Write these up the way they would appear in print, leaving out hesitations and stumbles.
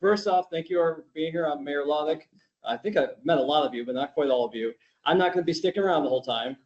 first off, thank you for being here. I'm Mayor Loddick. I think I've met a lot of you, but not quite all of you. I'm not going to be sticking around the whole time.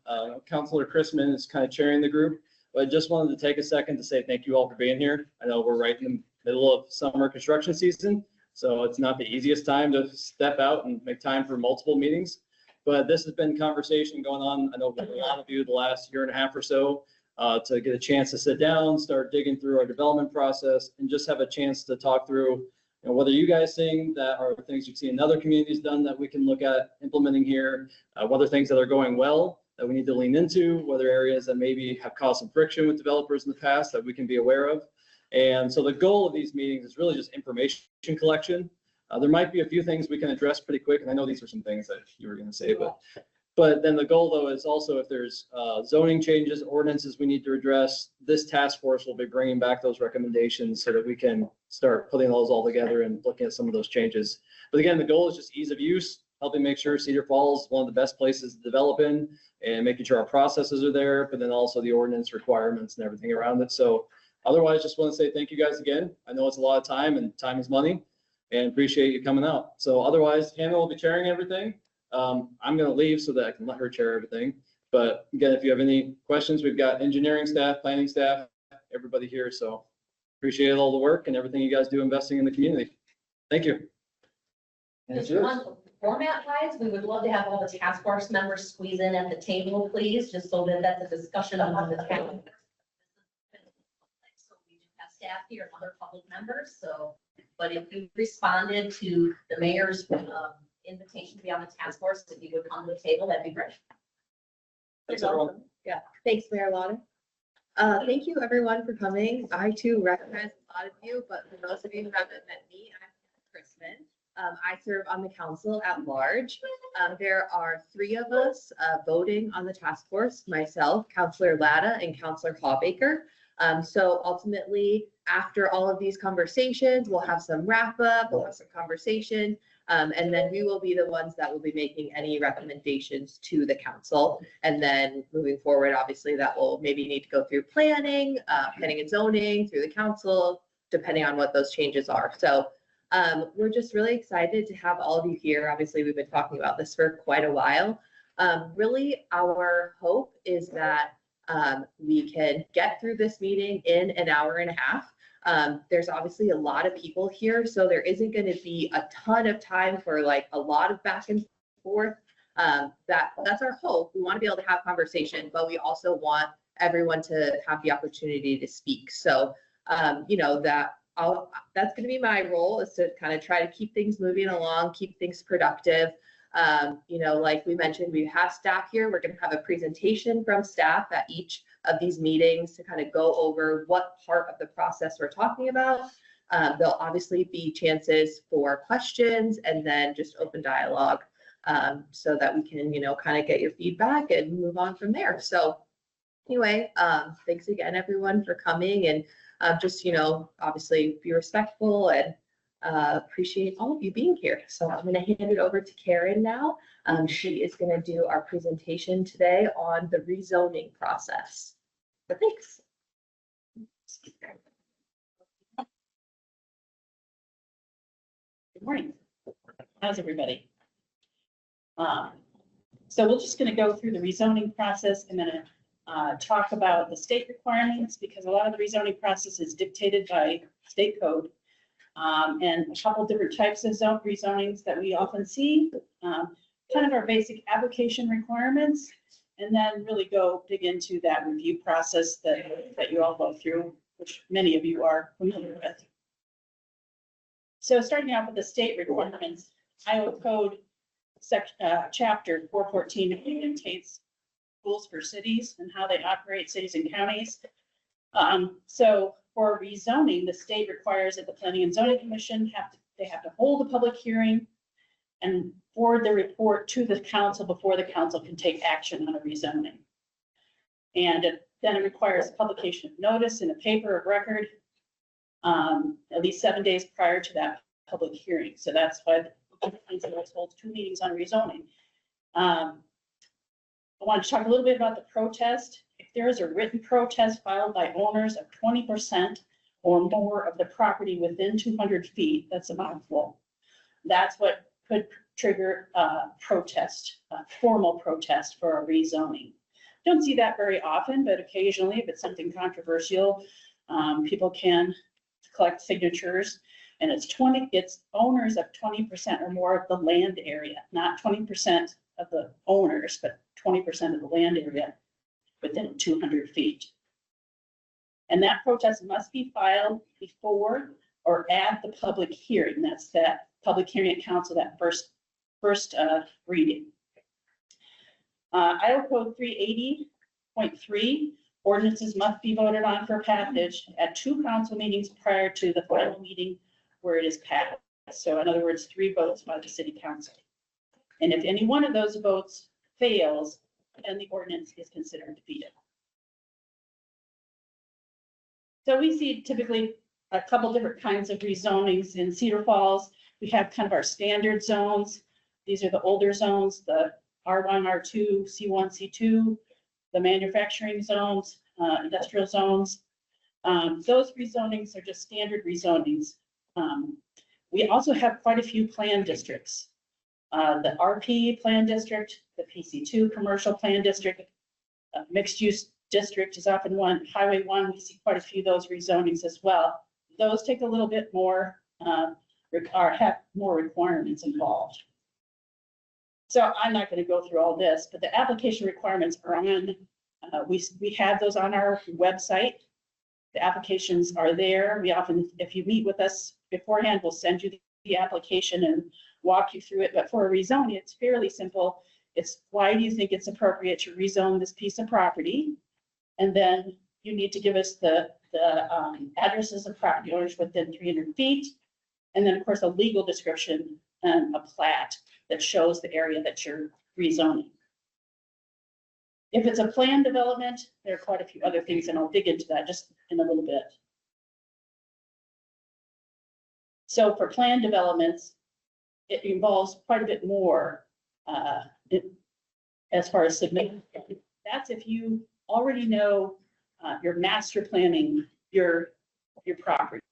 Councilor Chrisman is kind of chairing the group, but I just wanted to take a second to say thank you all for being here. I know we're right in the middle of summer construction season, so it's not the easiest time to step out and make time for multiple meetings. But this has been conversation going on, I know, with a lot of you the last year and a half or so, to get a chance to sit down, start digging through our development process, and just have a chance to talk through whether you guys think that are things you've seen in other communities done that we can look at implementing here, whether things that are going well that we need to lean into, whether areas that maybe have caused some friction with developers in the past that we can be aware of. And so the goal of these meetings is really just information collection. There might be a few things we can address pretty quick, and I know these are some things that you were going to say, but then the goal, though, is also if there's zoning changes, ordinances we need to address, this task force will be bringing back those recommendations so that we can start putting those all together and looking at some of those changes. But again, the goal is just ease of use, helping make sure Cedar Falls is one of the best places to develop in, and making sure our processes are there, but then also the ordinance requirements and everything around it. So otherwise, just want to say thank you guys again. I know it's a lot of time, and time is money, and appreciate you coming out. So otherwise, Hannah will be chairing everything. I'm going to leave so that I can let her chair everything. But again, if you have any questions, we've got engineering staff, planning staff, everybody here. So appreciate all the work and everything you guys do investing in the community. Thank you. Just one format wise, we would love to have all the task force members squeeze in at the table, please, just so that that's a discussion among the town. So we do have staff here and other public members. So, but if you responded to the mayor's invitation to be on the task force, if you would come to the table, that'd be great. Thanks, everyone. Yeah, thanks, Mayor Lauder. Thank you, everyone, for coming. I too recognize a lot of you, but for those of you who haven't met me, I'm Chrisman. I serve on the council at large. There are 3 of us voting on the task force: myself, Councilor Latta, and Councilor Hawbaker. So ultimately, after all of these conversations, we'll have some wrap up, we'll have some conversation. And then we will be the ones that will be making any recommendations to the council. And then moving forward, obviously that will maybe need to go through planning and zoning, through the council, depending on what those changes are. So we're just really excited to have all of you here. Obviously, we've been talking about this for quite a while. Really, our hope is that we can get through this meeting in an hour and a half. There's obviously a lot of people here, so there isn't going to be a ton of time for like a lot of back and forth. That's our hope. We want to be able to have conversation, but we also want everyone to have the opportunity to speak. So, that's going to be my role, is to kind of try to keep things moving along, keep things productive. Like we mentioned, we have staff here. We're going to have a presentation from staff at each of these meetings to kind of go over what part of the process we're talking about. There'll obviously be chances for questions and then just open dialogue, so that we can, kind of get your feedback and move on from there. So anyway, thanks again, everyone, for coming, and just, obviously be respectful and appreciate all of you being here. So I'm going to hand it over to Karen now. She is going to do our presentation today on the rezoning process. But thanks. Good morning. How's everybody? So we're just going to go through the rezoning process and then talk about the state requirements, because a lot of the rezoning process is dictated by state code. And a couple different types of rezonings that we often see, kind of our basic application requirements, and then really go dig into that review process that you all go through, which many of you are familiar with. So starting out with the state requirements, Iowa Code chapter 414 contains rules for cities and how they operate, cities and counties. So for rezoning, the state requires that the Planning and Zoning Commission have to hold a public hearing and forward the report to the council before the council can take action on a rezoning. And then it requires publication of notice in a paper of record at least 7 days prior to that public hearing. So that's why the council holds 2 meetings on rezoning. I want to talk a little bit about the protest. If there is a written protest filed by owners of 20% or more of the property within 200 feet, that's a mouthful. That's what could trigger a protest, a formal protest for a rezoning. Don't see that very often, but occasionally, if it's something controversial, people can collect signatures, and it's owners of 20% or more of the land area, not 20% of the owners, but 20% of the land area within 200 feet. And that protest must be filed before or at the public hearing. That's that public hearing at council, that first reading. Idaho Code 380.3, ordinances must be voted on for passage at 2 council meetings prior to the final meeting where it is passed. So in other words, 3 votes by the city council. And if any one of those votes fails, then the ordinance is considered defeated. So we see typically a couple different kinds of rezonings in Cedar Falls. We have kind of our standard zones. These are the older zones, the R1, R2, C1, C2, the manufacturing zones, industrial zones. Those rezonings are just standard rezonings. We also have quite a few plan districts. The RP plan district, the PC2 commercial plan district, mixed use district is often one. Highway 1, we see quite a few of those rezonings as well. Those take a little bit more, or have more requirements involved. So I'm not going to go through all this, but the application requirements are on, we have those on our website. The applications are there. We often, if you meet with us beforehand, we'll send you the application and walk you through it. But for a rezoning, it's fairly simple. It's why do you think it's appropriate to rezone this piece of property? And then you need to give us the addresses of property owners within 300 feet. And then of course, a legal description and a plat that shows the area that you're rezoning. If it's a planned development, there are quite a few other things, and I'll dig into that just in a little bit. So for planned developments, it involves quite a bit more as far as submitting. That's if you already know you're master planning your property.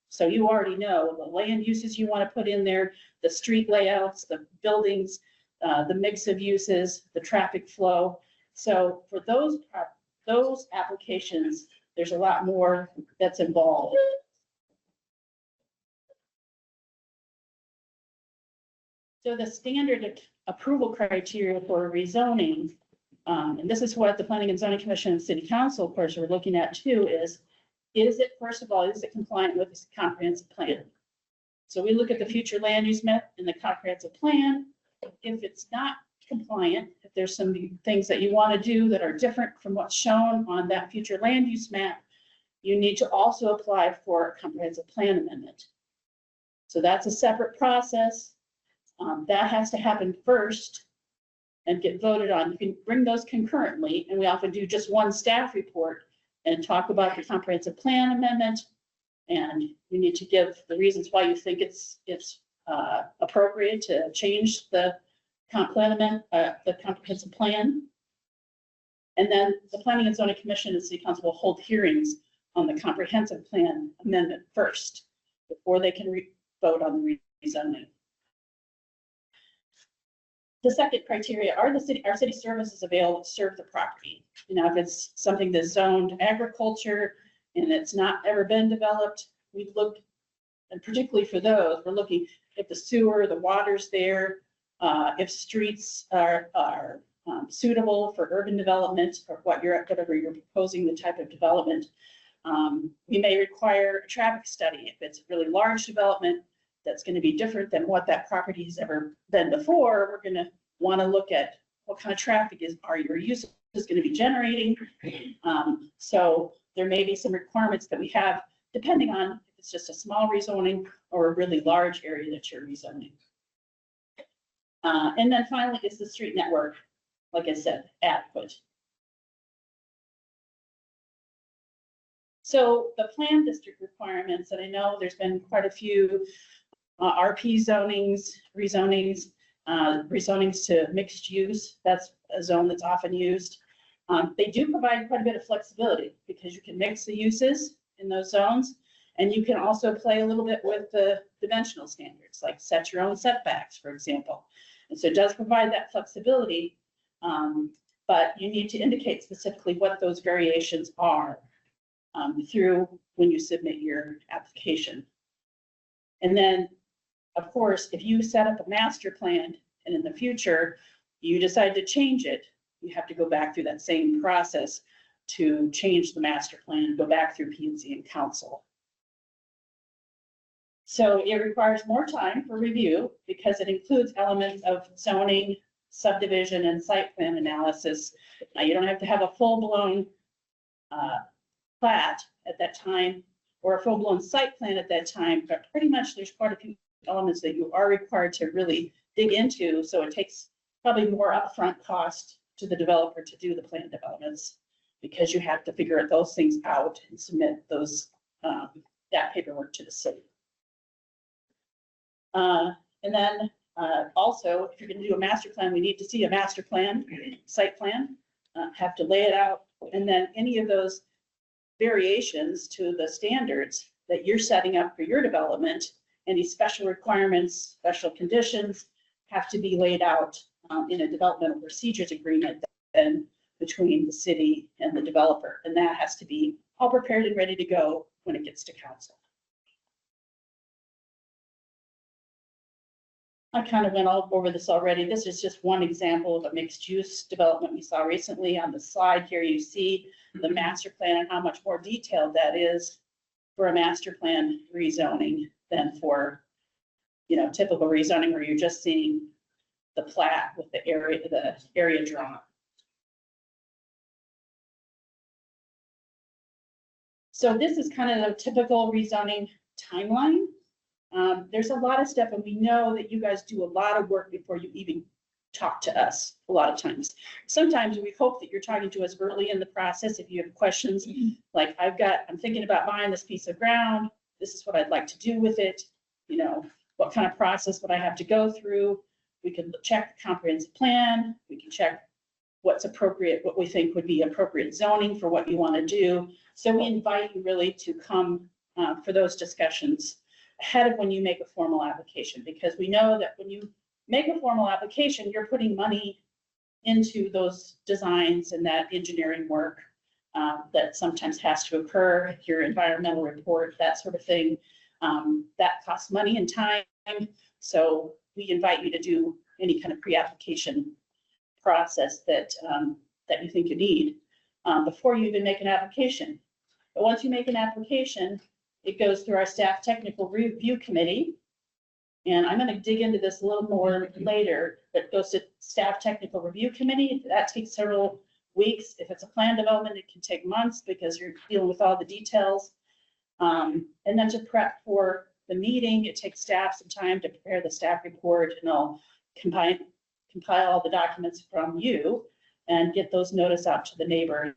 So you already know the land uses you want to put in there, the street layouts, the buildings, the mix of uses, the traffic flow. So for those applications, there's a lot more that's involved. So the standard approval criteria for rezoning, and this is what the Planning and Zoning Commission and City Council, of course, are looking at too, is it, first of all, is it compliant with this comprehensive plan? So we look at the future land use map in the comprehensive plan. If it's not compliant, if there's some things that you want to do that are different from what's shown on that future land use map, you need to also apply for a comprehensive plan amendment. So that's a separate process. That has to happen first and get voted on. You can bring those concurrently, and we often do just one staff report and talk about the comprehensive plan amendment. And you need to give the reasons why you think it's appropriate to change the the comprehensive plan. And then the Planning and Zoning Commission and City Council will hold hearings on the comprehensive plan amendment first before they can vote on the rezoning. The second criteria are our city services available to serve the property. You know, if it's something that's zoned agriculture and it's not ever been developed, we look, and particularly for those, we're looking at the sewer, the water's there, if streets are suitable for urban development or whatever you're proposing, the type of development. We may require a traffic study. If it's a really large development that's going to be different than what that property has ever been before, we're going to want to look at what kind of traffic are your users going to be generating. So there may be some requirements that we have depending on if it's just a small rezoning or a really large area that you're rezoning. And then finally is the street network, like I said, adequate. So the plan district requirements, and I know there's been quite a few RP zonings, rezonings, rezonings to mixed use. That's a zone that's often used. They do provide quite a bit of flexibility because you can mix the uses in those zones. And you can also play a little bit with the dimensional standards, like set your own setbacks, for example. And so it does provide that flexibility, but you need to indicate specifically what those variations are through when you submit your application. And then, of course, if you set up a master plan and in the future you decide to change it, you have to go back through that same process to change the master plan, go back through P&Z and council. So it requires more time for review because it includes elements of zoning, subdivision, and site plan analysis. Now, you don't have to have a full-blown plat at that time or a full-blown site plan at that time, but pretty much there's quite a few elements that you are required to really dig into. So it takes probably more upfront cost to the developer to do the plan developments because you have to figure those things out and submit those that paperwork to the city. And then also, if you're going to do a master plan, we need to see a master plan, site plan, have to lay it out. And then any of those variations to the standards that you're setting up for your development, any special requirements, special conditions have to be laid out in a developmental procedures agreement then between the city and the developer. And that has to be all prepared and ready to go when it gets to council. I kind of went all over this already. This is just one example of a mixed use development we saw recently. On the slide here, you see the master plan and how much more detailed that is for a master plan rezoning than for, typical rezoning where you're just seeing the plat with the area drawn. So this is kind of a typical rezoning timeline. There's a lot of stuff, and we know that you guys do a lot of work before you even talk to us a lot of times. Sometimes we hope that you're talking to us early in the process. If you have questions, like I'm thinking about buying this piece of ground. This is what I'd like to do with it. What kind of process would I have to go through? We can check the comprehensive plan. We can check what's appropriate, what we think would be appropriate zoning for what you want to do. So we invite you really to come for those discussions ahead of when you make a formal application, because we know that when you make a formal application, you're putting money into those designs and that engineering work that sometimes has to occur, your environmental report, that sort of thing. That costs money and time. So we invite you to do any kind of pre-application process that you think you need before you even make an application. But once you make an application, it goes through our staff technical review committee. And I'm going to dig into this a little more later, but it goes to staff technical review committee. That takes several weeks. If it's a plan development, it can take months because you're dealing with all the details. And then to prep for the meeting, it takes staff some time to prepare the staff report, and they'll compile all the documents from you and get those notice out to the neighbors.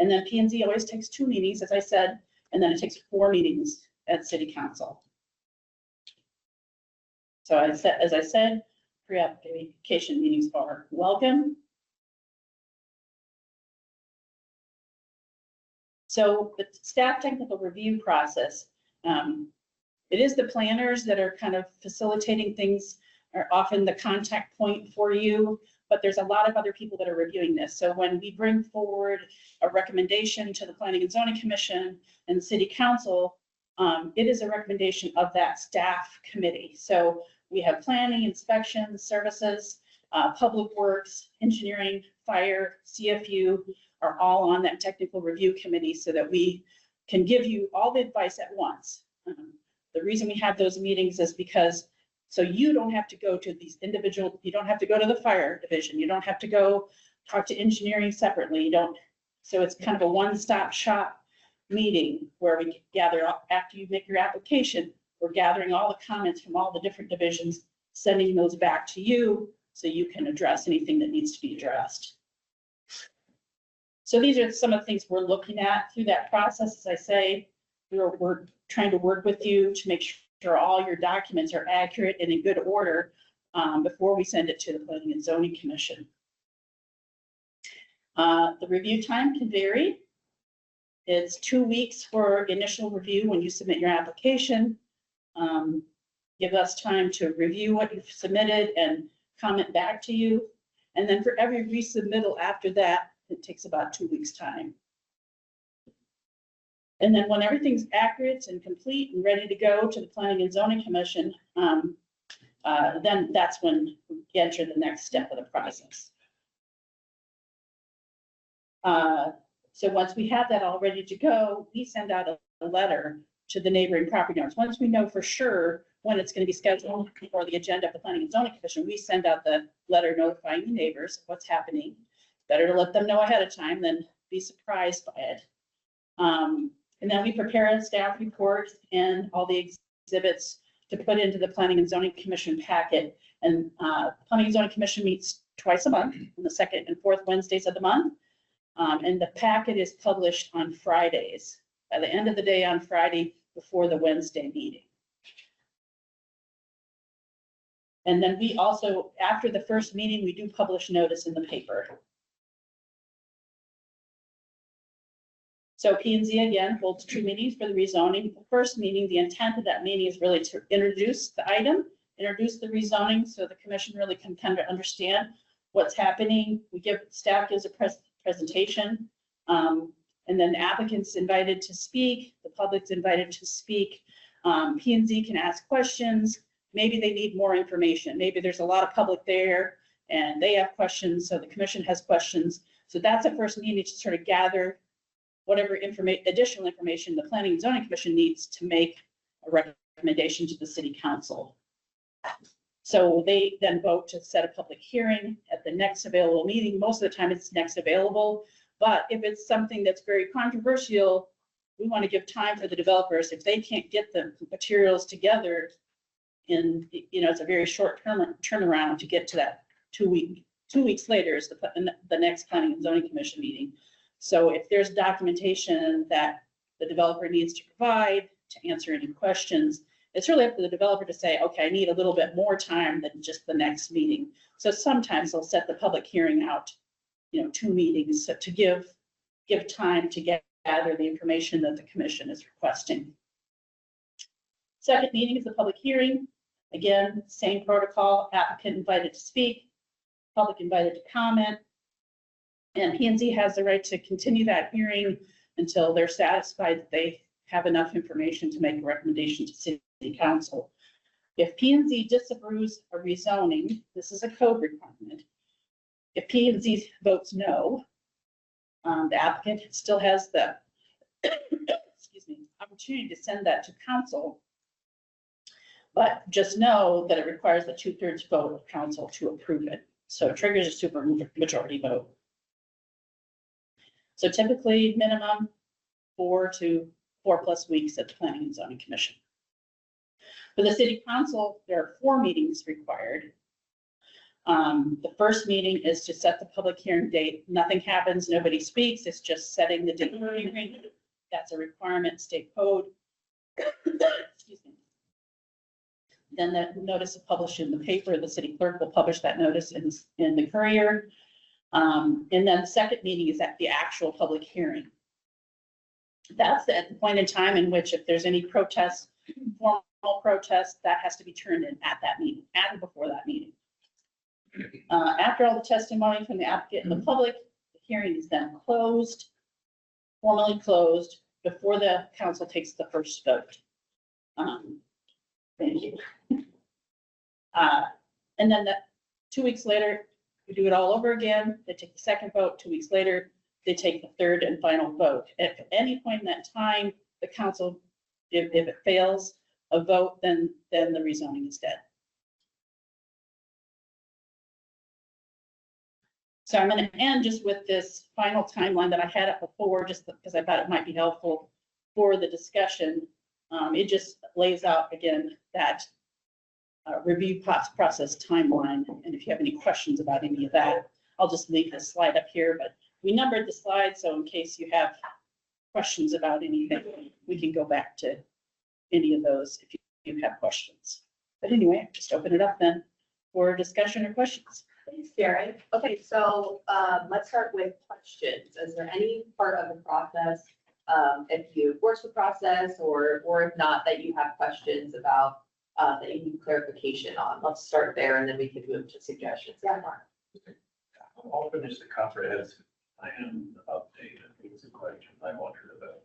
And then P&Z always takes 2 meetings, as I said, and then it takes 4 meetings at City Council. So as I said, pre-application meetings are welcome. So the staff technical review process, it is the planners that are kind of facilitating things, are often the contact point for you, but there's a lot of other people that are reviewing this. So when we bring forward a recommendation to the Planning and Zoning Commission and the City Council, it is a recommendation of that staff committee. So we have planning, inspection, services, public works, engineering, fire, CFU are all on that technical review committee so that we can give you all the advice at once. The reason we have those meetings is because so you don't have to go to these individual, you don't have to go to the fire division, you don't have to go talk to engineering separately, you don't. So it's kind of a one-stop shop meeting where we gather up after you make your application. We're gathering all the comments from all the different divisions, sending those back to you so you can address anything that needs to be addressed. So these are some of the things we're looking at through that process. As I say, we're trying to work with you to make sure all your documents are accurate and in good order before we send it to the Planning and Zoning Commission. The review time can vary. It's 2 weeks for initial review when you submit your application. Give us time to review what you've submitted and comment back to you. And then for every resubmittal after that, it takes about 2 weeks' time. And then when everything's accurate and complete and ready to go to the Planning and Zoning Commission, then that's when we enter the next step of the process. So once we have that all ready to go, we send out a letter to the neighboring property owners. Once we know for sure when it's going to be scheduled for the agenda of the Planning and Zoning Commission, we send out the letter notifying the neighbors of what's happening. Better to let them know ahead of time than be surprised by it. And then we prepare a staff report and all the exhibits to put into the Planning and Zoning Commission packet. And Planning and Zoning Commission meets twice a month, on the second and fourth Wednesdays of the month. And the packet is published on Fridays, by the end of the day on Friday before the Wednesday meeting. And then we also, after the first meeting, we do publish notice in the paper. So P&Z again holds 2 meetings for the rezoning. The first meeting, the intent of that meeting is really to introduce the item, introduce the rezoning, so the commission really can kind of understand what's happening. Staff gives a presentation, and then the applicant's invited to speak, the public's invited to speak. P&Z can ask questions. Maybe they need more information. Maybe there's a lot of public there and they have questions, so the commission has questions. So that's a first meeting to sort of gather whatever additional information the Planning and Zoning Commission needs to make a recommendation to the City Council. So they then vote to set a public hearing at the next available meeting. Most of the time it's next available, but if it's something that's very controversial, we want to give time for the developers. If they can't get the materials together in, it's a very short turnaround to get to that 2 weeks later is the next Planning and Zoning Commission meeting. So if there's documentation that the developer needs to provide to answer any questions, it's really up to the developer to say, okay, I need a little bit more time than just the next meeting. So sometimes they'll set the public hearing out, 2 meetings to give time to gather the information that the commission is requesting. Second meeting is the public hearing. Again, same protocol, applicant invited to speak, public invited to comment. And P&Z has the right to continue that hearing until they're satisfied that they have enough information to make a recommendation to City Council. If P&Z disapproves a rezoning, this is a code requirement. If P&Z votes no, the applicant still has the opportunity to send that to council. But just know that it requires the 2/3 vote of council to approve it. So it triggers a super majority vote. So typically minimum 4 to 4+ weeks at the Planning and Zoning Commission. For the City Council, there are 4 meetings required. The first meeting is to set the public hearing date. Nothing happens, nobody speaks. It's just setting the date of hearing. That's a requirement, state code. Excuse me. Then the notice is published in the paper. The city clerk will publish that notice in the Courier. And then the second meeting is at the actual public hearing. That's at the point in time in which if there's any protest, formal protest, that has to be turned in at that meeting, at and before that meeting. After all the testimony from the applicant and the public, the hearing is then closed, formally closed, before the council takes the first vote. Thank you. And then 2 weeks later, we do it all over again. They take the second vote. 2 weeks later, they take the third and final vote. If at any point in that time, the council, if it fails a vote, then the rezoning is dead. So I'm going to end just with this final timeline that I had up before, just because I thought it might be helpful for the discussion. It just lays out again that review process timeline. And if you have any questions about any of that, I'll just leave this slide up here, but we numbered the slide. So in case you have questions about anything, we can go back to any of those if you have questions. But anyway, just open it up then for discussion or questions. Thanks, Derek. Okay, so let's start with questions. Is there any part of the process if you force the process or if not, that you have questions about, that you need clarification on. Let's start there and then we can move to suggestions. Yeah, Mark. How often is the comprehensive plan updated? I think it's a question I wondered about.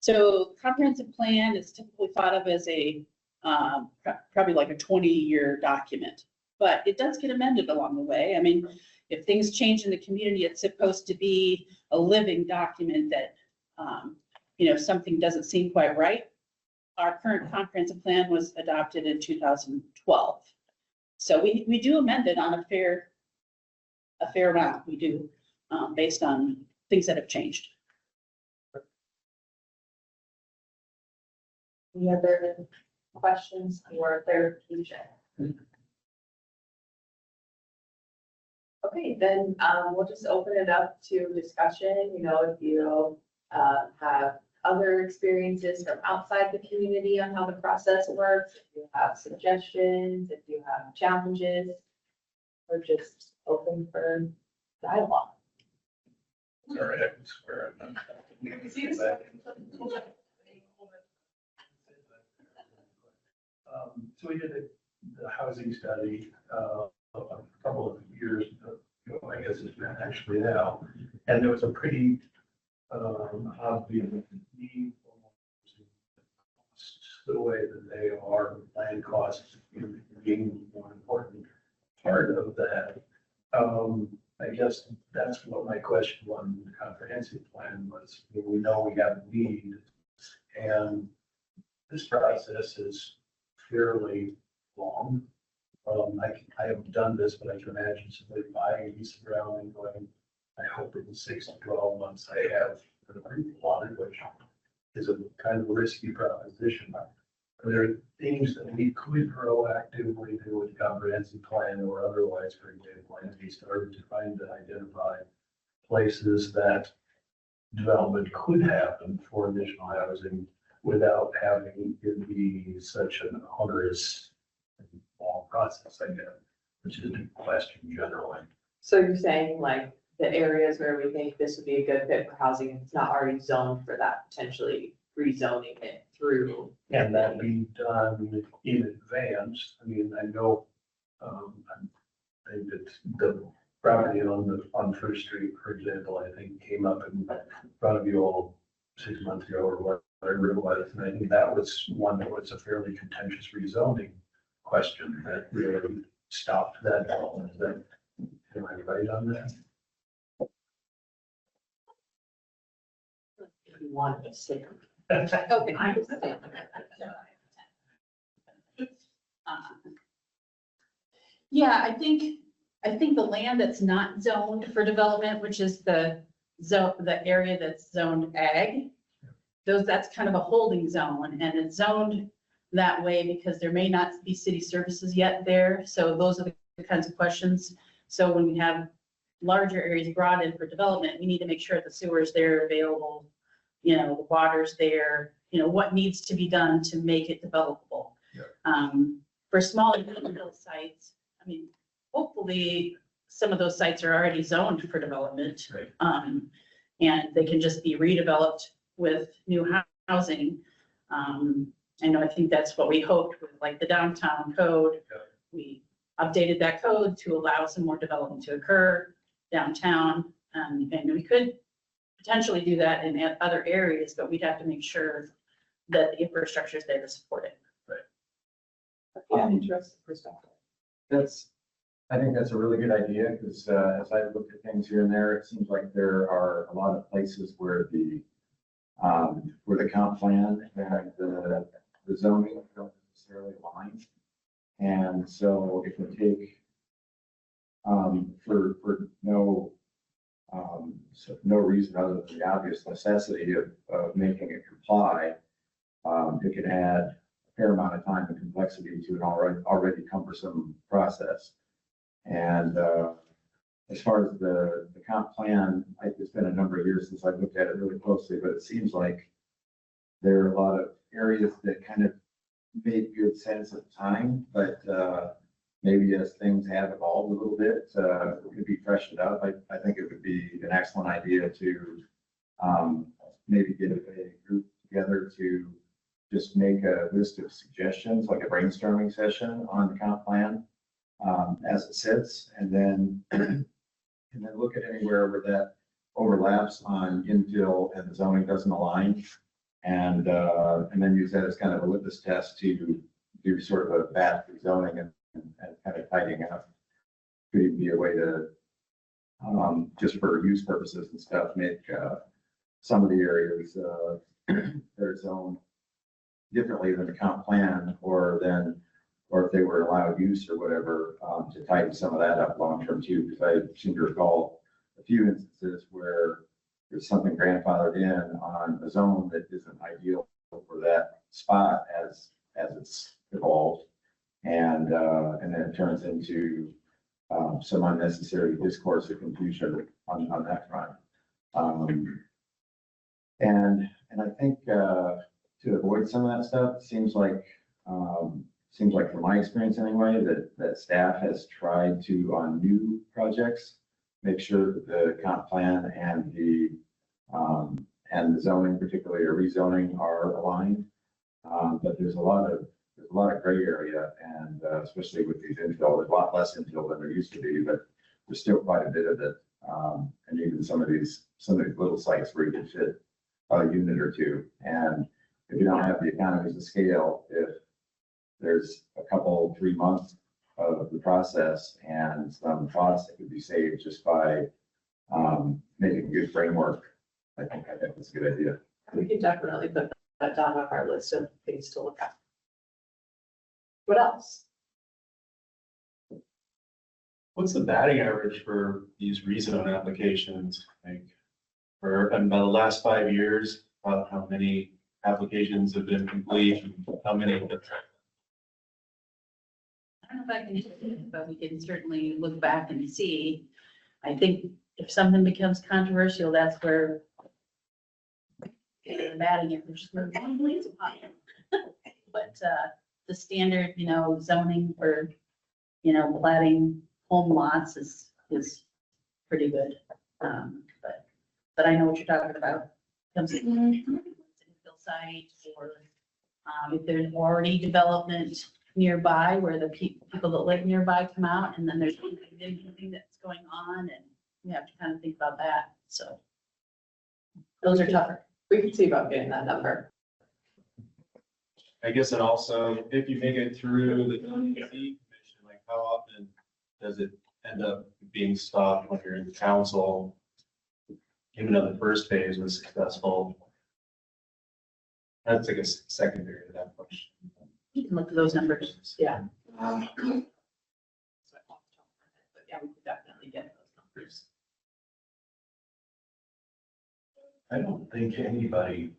So comprehensive plan is typically thought of as a, probably like a 20-year document, but it does get amended along the way. I mean, if things change in the community, it's supposed to be a living document that, something doesn't seem quite right. Our current comprehensive plan was adopted in 2012. So we do amend it on a fair amount. We do, based on things that have changed. Any other questions or clarification? Okay, then we'll just open it up to discussion. If you have other experiences from outside the community on how the process works, if you have suggestions, if you have challenges, we're just open for dialogue. Sorry, I can swear I'm not. So we did the housing study a couple of years ago, I guess it's been actually now, and there was a pretty obvious need for costs, the way that they are, land costs being one important part of that. I guess that's what my question on the comprehensive plan was. We know we have a need, and this process is fairly long. I haven't done this, but I can imagine somebody buying a piece of ground and going, I hope in 6 to 12 months I have an approval on it, which is a kind of risky proposition. Are there things that we could proactively do with the comprehensive plan or otherwise, for example, if we started to find and identify places that development could happen for additional housing without having it be such an onerous and long process, I guess, which is a question generally. So you're saying like the areas where we think this would be a good fit for housing, if it's not already zoned for that, potentially rezoning it through. And that be done in advance. I mean, I know, I think that the property on First Street, for example, I think came up in front of you all 6 months ago or whatever it was. And I think that was one that was a fairly contentious rezoning question that really stopped that development. Am I right on that? If you want to say. Okay. Yeah, I think the land that's not zoned for development, which is the area that's zoned ag, that's kind of a holding zone, and it's zoned that way because there may not be city services yet there. So those are the kinds of questions. So when we have larger areas brought in for development, we need to make sure the sewer's there available, the water's there, what needs to be done to make it developable. Yeah. For small infill sites, I mean, hopefully some of those sites are already zoned for development. Right. And they can just be redeveloped with new housing. I think that's what we hoped with like the downtown code. Yeah. We updated that code to allow some more development to occur downtown. And we could potentially do that in other areas, but we'd have to make sure that the infrastructure is there to support it. Yeah, interesting perspective. I think that's a really good idea because as I looked at things here and there, it seems like there are a lot of places where the comp plan and the zoning don't necessarily align. And so it would take for no reason other than the obvious necessity of making it comply, it can add a fair amount of time and complexity to an already cumbersome process. And as far as the comp plan, it's been a number of years since I've looked at it really closely, but it seems like there are a lot of areas that kind of made good sense at the time, but maybe as things have evolved a little bit, could be freshened up. I think it would be an excellent idea to maybe get a group together to just make a list of suggestions, like a brainstorming session on the comp plan as it sits, and then look at anywhere where that overlaps on infill and the zoning doesn't align. And then use that as kind of a litmus test to do sort of a bad zoning and kind of tidying up. Could even be a way to, just for use purposes and stuff, make some of the areas that are zoned differently than the comp plan, or if they were allowed use or whatever, to tighten some of that up long-term too, because I seem to recall a few instances where there's something grandfathered in on a zone that isn't ideal for that spot as it's evolved. And then it turns into some unnecessary discourse or confusion on that front. And I think to avoid some of that stuff, it seems like from my experience anyway, that staff has tried to, on new projects, make sure that the comp plan and the zoning, particularly or rezoning, are aligned. But there's a lot of gray area, and especially with these infill, there's a lot less infill than there used to be, but there's still quite a bit of it. And even some of these little sites where you can fit a unit or two. And if you don't have the economies of scale, if there's a couple, 3 months of the process and some costs that could be saved just by making a good framework, I think that's a good idea. We can definitely put that down on our list of things to look at. What else? What's the batting average for these rezone applications? Like, for about the last 5 years, about how many applications have been complete, and how many have been? I don't know if I can, do it, but we can certainly look back and see. I think if something becomes controversial, that's where the batting average is where one believes upon it. But the standard, zoning for, platting home lots is pretty good. But I know what you're talking about. Comes to infill sites, or if there's already development nearby where the people that live nearby come out, and then there's anything that's going on, and we have to kind of think about that. So those are tougher. We can see about getting that number. I guess, and also, if you make it through the commission, like how often does it end up being stopped when you're in the council? Even though the first phase was successful. That's like a secondary to that question. You can look at those numbers. Yeah. But yeah, we could definitely get those numbers. I don't think anybody,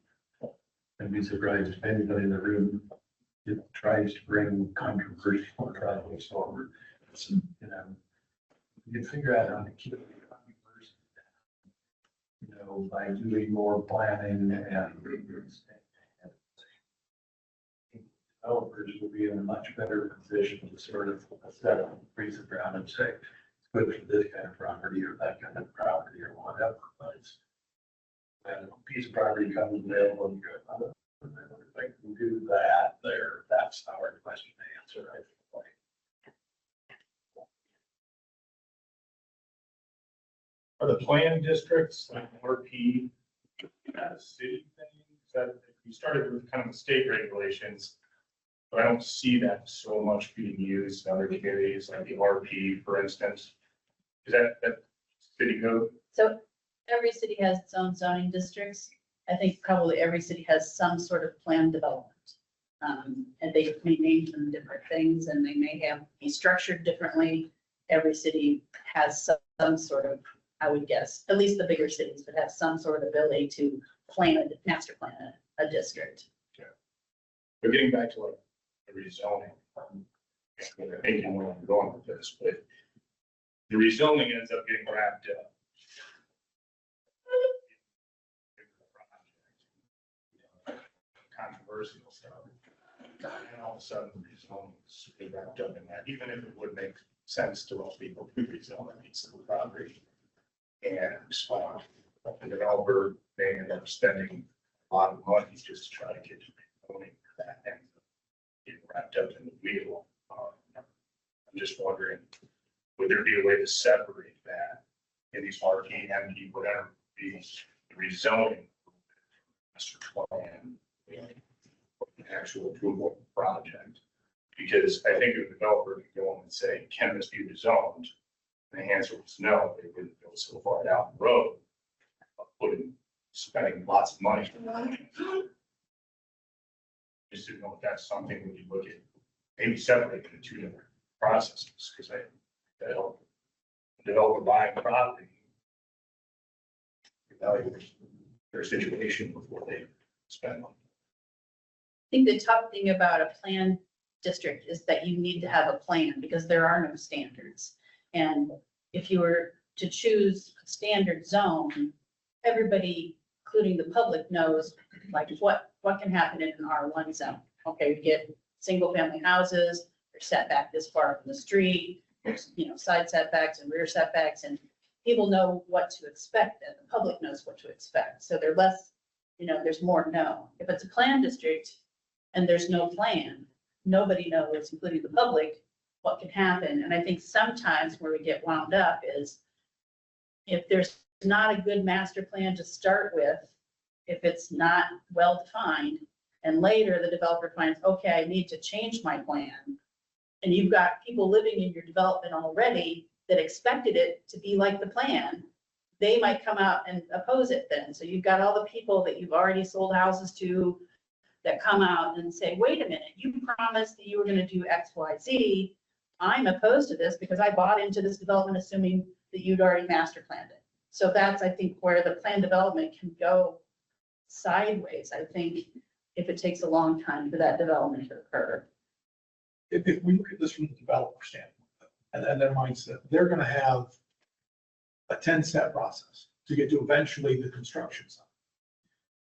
I'd be surprised if anybody in the room that tries to bring controversial projects forward. You can figure out how to keep it controversial, by doing more planning and developers will be in a much better position to sort of set up a piece of ground and say, it's good for this kind of property or that kind of property or whatever. But and a piece of property comes available, and you go, if I can do that there, that's a hard question to answer, I think. Are the plan districts like RP a city thing? That you started with kind of the state regulations, but I don't see that so much being used in other communities like the RP, for instance. Is that city code? So every city has its own zoning districts. I think probably every city has some sort of plan development. And they may name them different things, and they may be structured differently. Every city has some sort of, I would guess, at least the bigger cities would have some sort of ability to master plan a district. Yeah. But getting back to like the rezoning, I think you know where I'm going with this, but the rezoning ends up getting wrapped up. Controversial stuff. And all of a sudden, rezoning's wrapped up in that, even if it would make sense to most people to rezone a piece of the property. And the developer may end up spending a lot of money just to try to get zoning for that and get wrapped up in the wheel. I'm just wondering, would there be a way to separate that in these RP, MP, whatever, be rezoning master plan, and actual approval project? Because I think if a developer could go in and say, can this be rezoned? And the answer was no, they wouldn't go so far down the road, spending lots of money. Just didn't know if that's something when you look at, maybe separate the two different processes, because that'll developer buying property, evaluate their situation before they spend money. I think the tough thing about a planned district is that you need to have a plan because there are no standards. And if you were to choose a standard zone, everybody, including the public, knows like what can happen in an R1 zone. Okay, we get single family houses, they're set back this far from the street, there's, side setbacks and rear setbacks, and people know what to expect and the public knows what to expect. So they're less, there's more no. If it's a planned district and there's no plan, nobody knows, including the public, what can happen. And I think sometimes where we get wound up is if there's not a good master plan to start with, if it's not well defined, and later the developer finds, okay, I need to change my plan. And you've got people living in your development already that expected it to be like the plan, they might come out and oppose it then. So you've got all the people that you've already sold houses to that come out and say, wait a minute, you promised that you were going to do X, Y, Z. I'm opposed to this because I bought into this development assuming that you'd already master planned it. So that's, I think, where the plan development can go sideways, I think, if it takes a long time for that development to occur. If we look at this from the developer standpoint and their mindset, they're going to have a 10-step process to get to eventually the construction side.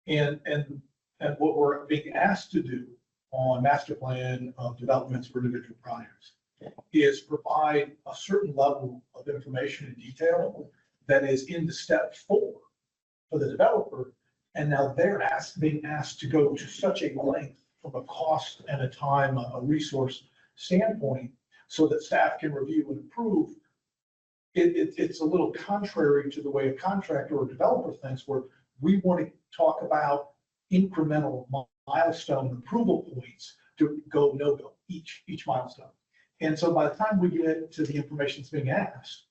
And what we're being asked to do on master plan of developments for individual projects is provide a certain level of information and detail that is in the step 4 for the developer. And now they're being asked to go to such a length from a cost and a time, a resource standpoint, so that staff can review and approve. It's a little contrary to the way a contractor or developer thinks, where we want to talk about incremental milestone approval points to go, no go, each milestone. And so by the time we get to the information that's being asked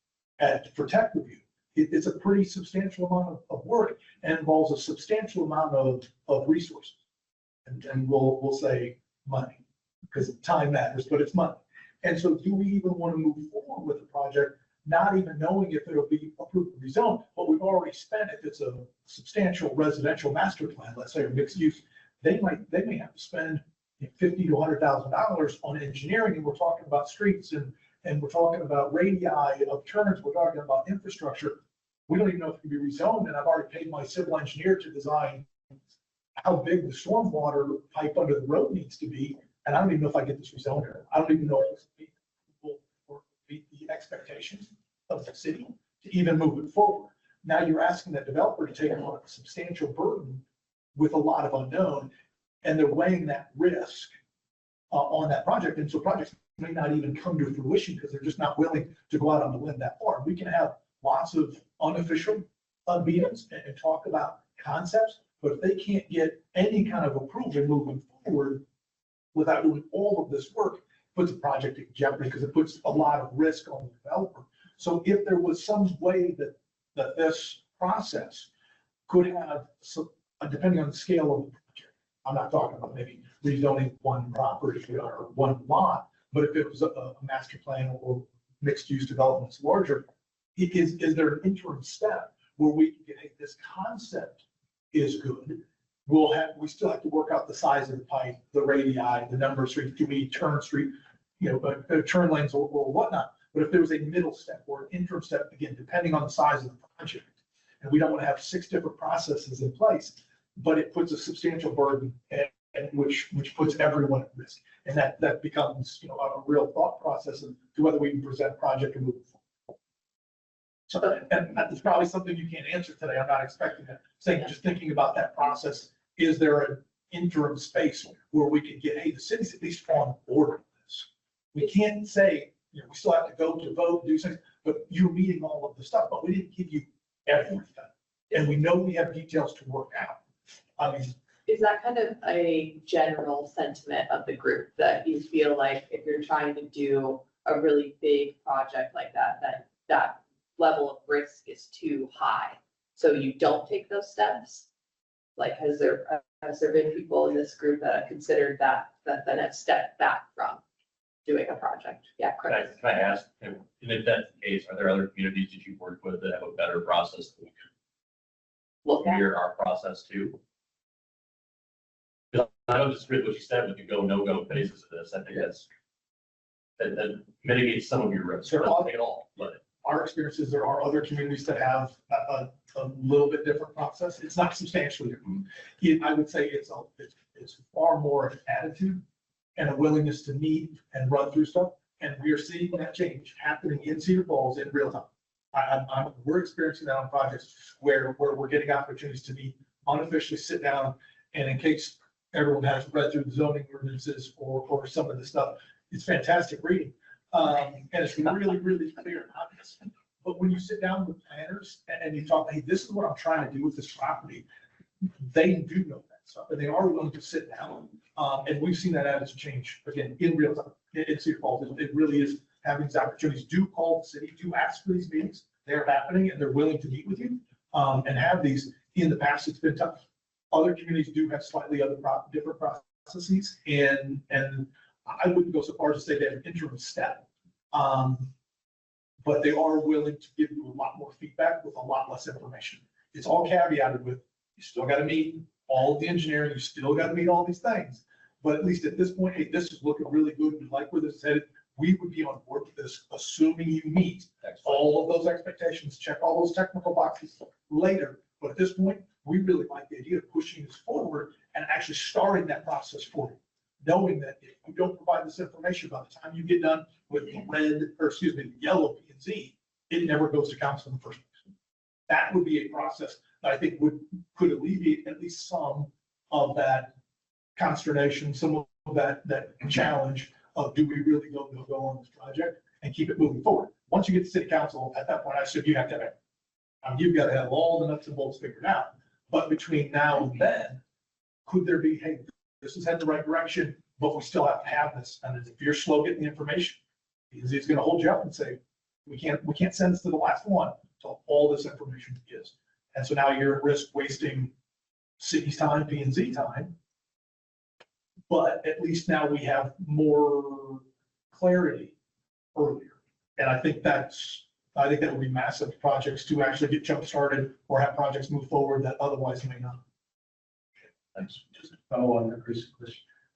for tech review, it's a pretty substantial amount of work and involves a substantial amount of resources. And we'll say money, because time matters, but it's money. And so do we even want to move forward with the project, not even knowing if it'll be approved or rezoned? But we've already spent, if it's a substantial residential master plan, let's say, or mixed use, they may have to spend $50,000 to $100,000 on engineering, and we're talking about streets and we're talking about radii of turns, we're talking about infrastructure. We don't even know if it can be rezoned, and I've already paid my civil engineer to design how big the stormwater pipe under the road needs to be, and I don't even know if I get this rezoned or I don't even know if it's will meet the expectations of the city to even move it forward. Now you're asking that developer to take on a substantial burden with a lot of unknown, and they're weighing that risk on that project. And so projects may not even come to fruition because they're just not willing to go out on the limb that far. We can have lots of unofficial meetings and talk about concepts, but if they can't get any kind of approval moving forward without doing all of this work, puts the project in jeopardy because it puts a lot of risk on the developer. So if there was some way that this process could have, depending on the scale of the project, I'm not talking about maybe rezoning one property or one lot, but if it was a master plan or mixed use developments larger, is there an interim step where we can get, hey, this concept is good. We still have to work out the size of the pipe, the radii, the number of streets, do we turn street, turn lanes or whatnot. But if there was a middle step or an interim step, again, depending on the size of the project, and we don't want to have 6 different processes in place, but it puts a substantial burden and which puts everyone at risk. And that becomes, a real thought process of whether we can present a project and move forward. So, and that's probably something you can't answer today. I'm not expecting that. Saying, just thinking about that process, is there an interim space where we can get, hey, the city's at least on board with this? We can't say, we still have to go to vote, do things, but you're meeting all of the stuff, but we didn't give you everything. And we know we have details to work out. I mean, Is that kind of a general sentiment of the group that you feel like if you're trying to do a really big project like that, that level of risk is too high? So you don't take those steps? Like, has there been people in this group that have considered that have stepped back from doing a project? Yeah, Can I, Chris. can I ask, and if that's the case, are there other communities that you've worked with that have a better process than we Look can at, mirror our process too? Because I don't disagree with what you said with the go, no-go phases of this. I think that mitigates some of your risks. Sure. Not at all, but our experiences, there are other communities that have a little bit different process. It's not substantially different. I would say it's far more of an attitude and a willingness to meet and run through stuff. And we are seeing that change happening in Cedar Falls in real time. We're experiencing that on projects where we're getting opportunities to meet, unofficially sit down, and in case everyone has read through the zoning ordinances or some of the stuff, it's fantastic reading. And it's really, really clear and obvious. But when you sit down with planners and you talk, hey, this is what I'm trying to do with this property, they do know that stuff, and they are willing to sit down. And we've seen that attitude change, again, in real time, in Cedar Falls. It really is having these opportunities. Do call the city, do ask for these meetings. They're happening and they're willing to meet with you and have these. In the past, it's been tough. Other communities do have slightly different processes, and I wouldn't go so far as to say they have an interim step. But they are willing to give you a lot more feedback with a lot less information. It's all caveated with, you still got to meet all of the engineering, you still got to meet all these things. But at least at this point, hey, this is looking really good. We like where this is headed. We would be on board with this, assuming you meet all of those expectations, check all those technical boxes later. But at this point, we really like the idea of pushing this forward and actually starting that process for you, knowing that if you don't provide this information by the time you get done with the yellow P and Z, it never goes to council in the first place. That would be a process that I think could alleviate at least some of that consternation, some of that challenge of, do we really go on this project and keep it moving forward? Once you get to city council, at that point, I assume you have to have it. You've got to have all the nuts and bolts figured out. But between now and then, could there be, hey, this is heading the right direction, but we still have to have this. And if you're slow getting the information, he's going to hold you up and say, we can't send this to the last one until all this information is. And so now you're at risk wasting city's time, P and Z time. But at least now we have more clarity earlier. And I think that would be massive projects to actually get jump started or have projects move forward that otherwise may not. Thanks. Just follow on that, Chris.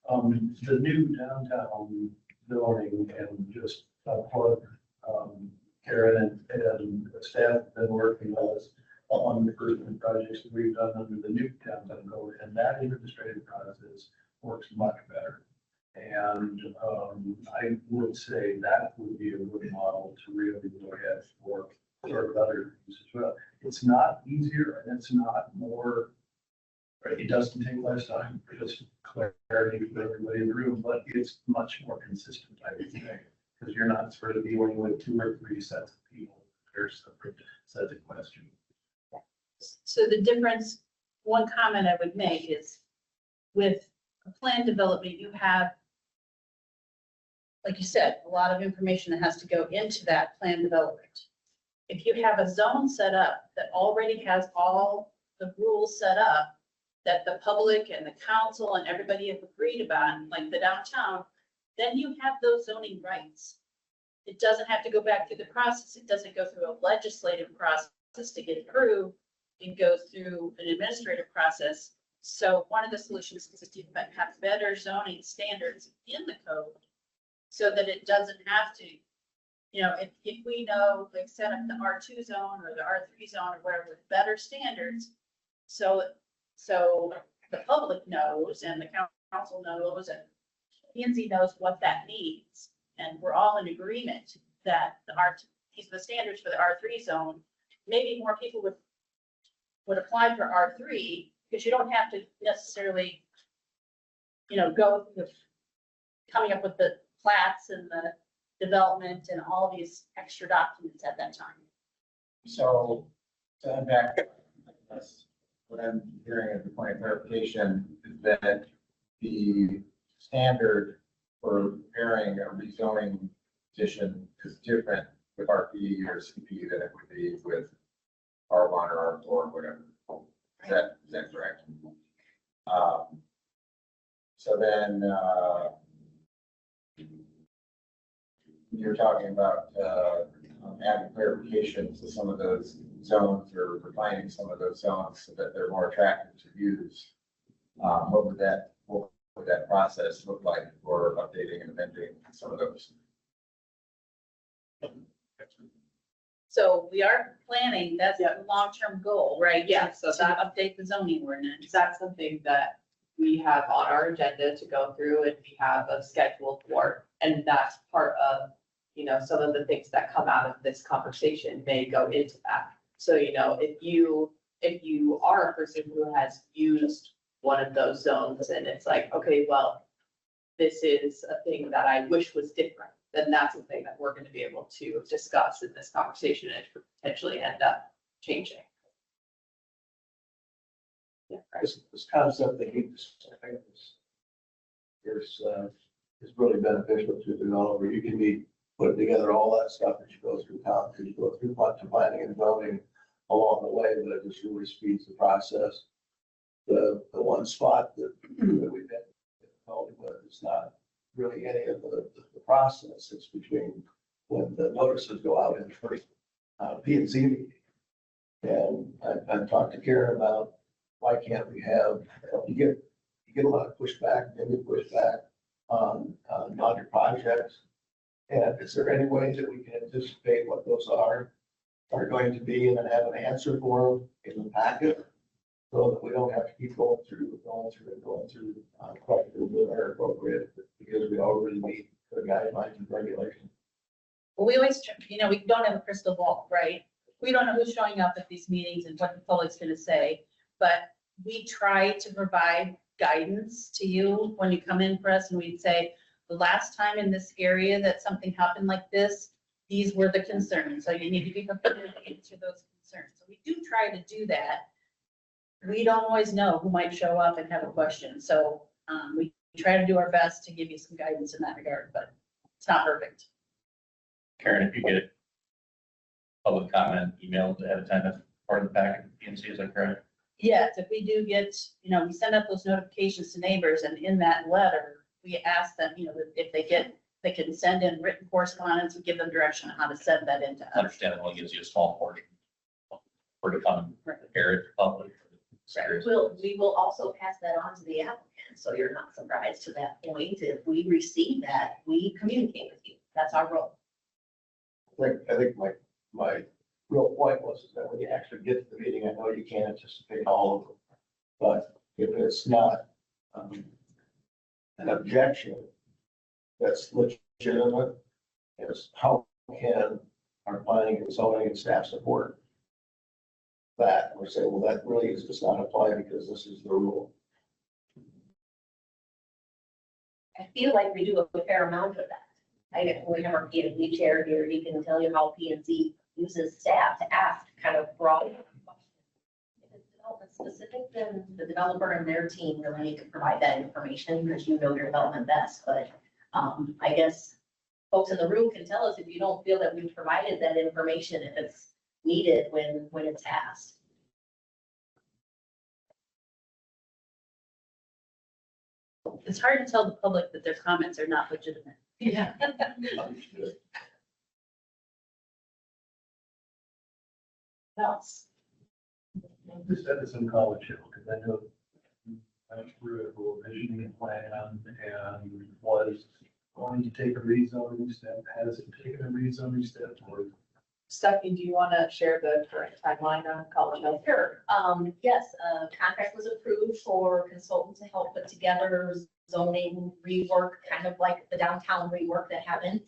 The new downtown building, and just plug Karen and staff have been working with us on the improvement projects that we've done under the new downtown code, and that administrative process works much better. And I would say that would be a good model to really look at for sort of other things as well. It's not easier and it's not more, right? It doesn't take less time, just clarity for everybody in the room, but it's much more consistent, I would say, because you're not sort of dealing with 2 or 3 sets of people. There's separate sets of questions. So the difference, one comment I would make is with a plan development, you have, like you said, a lot of information that has to go into that plan development. If you have a zone set up that already has all the rules set up that the public and the council and everybody have agreed about, like the downtown, then you have those zoning rights. It doesn't have to go back through the process. It doesn't go through a legislative process to get approved. It goes through an administrative process. So one of the solutions is to have better zoning standards in the code so that it doesn't have to, if we know, like, set up the R2 zone or the R3 zone or whatever with better standards, so the public knows and the council knows and P and Z knows what that needs. And we're all in agreement that these are the standards for the R3 zone. Maybe more people would apply for R3 because you don't have to necessarily, go through coming up with the plats and the development and all these extra documents at that time. So, going back, that's what I'm hearing as a point of clarification is that the standard for preparing a rezoning petition is different with RP or CP than it would be with R1 or R4 or whatever. Is that correct? So then, you're talking about, adding clarification to some of those zones or refining some of those zones so that they're more attractive to use. What would that process look like for updating and amending some of those? So we are planning, that's a long-term goal, right? Yeah, so To that- update the zoning ordinance. That's something that we have on our agenda to go through and we have a schedule for. And that's part of, some of the things that come out of this conversation may go into that. So, if you are a person who has used one of those zones and it's like, okay, well, this is a thing that I wish was different, then that's something that we're going to be able to discuss in this conversation and potentially end up changing. Yeah, right. This concept that he described is really beneficial to the developer. You can be putting together all that stuff that you go through town, because you go through planning and zoning along the way, but it just really speeds the process. The one spot that we've had difficulty with is not really any of the process. It's between when the notices go out in for P and Z meeting. And I've talked to Karen about why can't we have, you get a lot of pushback, negative pushback on your projects. And is there any way that we can anticipate what those are going to be and then have an answer for them in the packet? So that we don't have to keep going through questions that are appropriate because we already meet the guidelines and regulations. Well, we always, we don't have a crystal ball, right? We don't know who's showing up at these meetings and what the public's gonna say, but we try to provide guidance to you when you come in for us and we'd say, the last time in this area that something happened like this, these were the concerns. So you need to be prepared to answer those concerns. So we do try to do that. We don't always know who might show up and have a question. So we try to do our best to give you some guidance in that regard, but it's not perfect. Karen, if you get public comment emailed ahead of time, that's part of the packet, PNC, is that correct? Yes, if we do get, we send out those notifications to neighbors and in that letter, we ask them, if they can send in written correspondence, we give them direction on how to send that into us. Understand it only gives you a small portion for to come and prepare it public. We will also pass that on to the applicant, so you're not surprised to that point. If we receive that, we communicate with you. That's our role. I think my real point was that when you actually get to the meeting, I know you can't anticipate all of them. But if it's not an objection that's legitimate, is how can our planning and zoning and staff support that? Or say, well, that really does not apply because this is the rule. I feel like we do a fair amount of that. We have our P and Z chair here. He can tell you how P and Z uses staff to ask kind of broad questions. If it's development specific, then the developer and their team really need to provide that information because you know your development best. But I guess folks in the room can tell us if you don't feel that we've provided that information, if it's needed when it's asked. It's hard to tell the public that their comments are not legitimate. Yeah. Else. Just had this in college, because I know I went through a little visioning plan and was going to take a rezoning step, has it taken a rezoning step, or Stephanie, do you want to share the current timeline on College Hill? Sure. Yes, contract was approved for consultant to help put together zoning rework, kind of like the downtown rework that happened.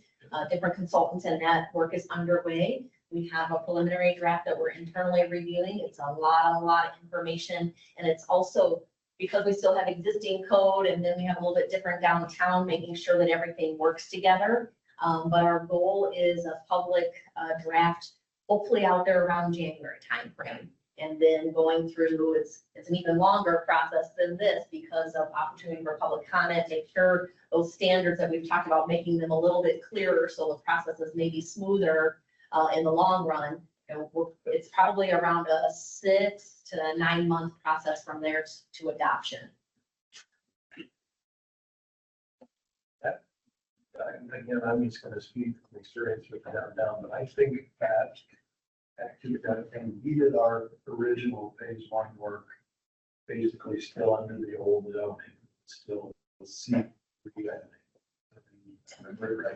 Different consultants, and that work is underway. We have a preliminary draft that we're internally reviewing. It's a lot of information. And it's also because we still have existing code and then we have a little bit different downtown, making sure that everything works together. But our goal is a public draft, hopefully out there around January timeframe. And then going through, it's an even longer process than this because of opportunity for public comment, make sure those standards that we've talked about, making them a little bit clearer so the process is maybe smoother in the long run. It's probably around a 6 to 9 month process from there to adoption. Again, I'm just gonna speak from experience with downtown, but I think that actually that thing, we did our original phase 1 work, basically still under the old zoning, still C.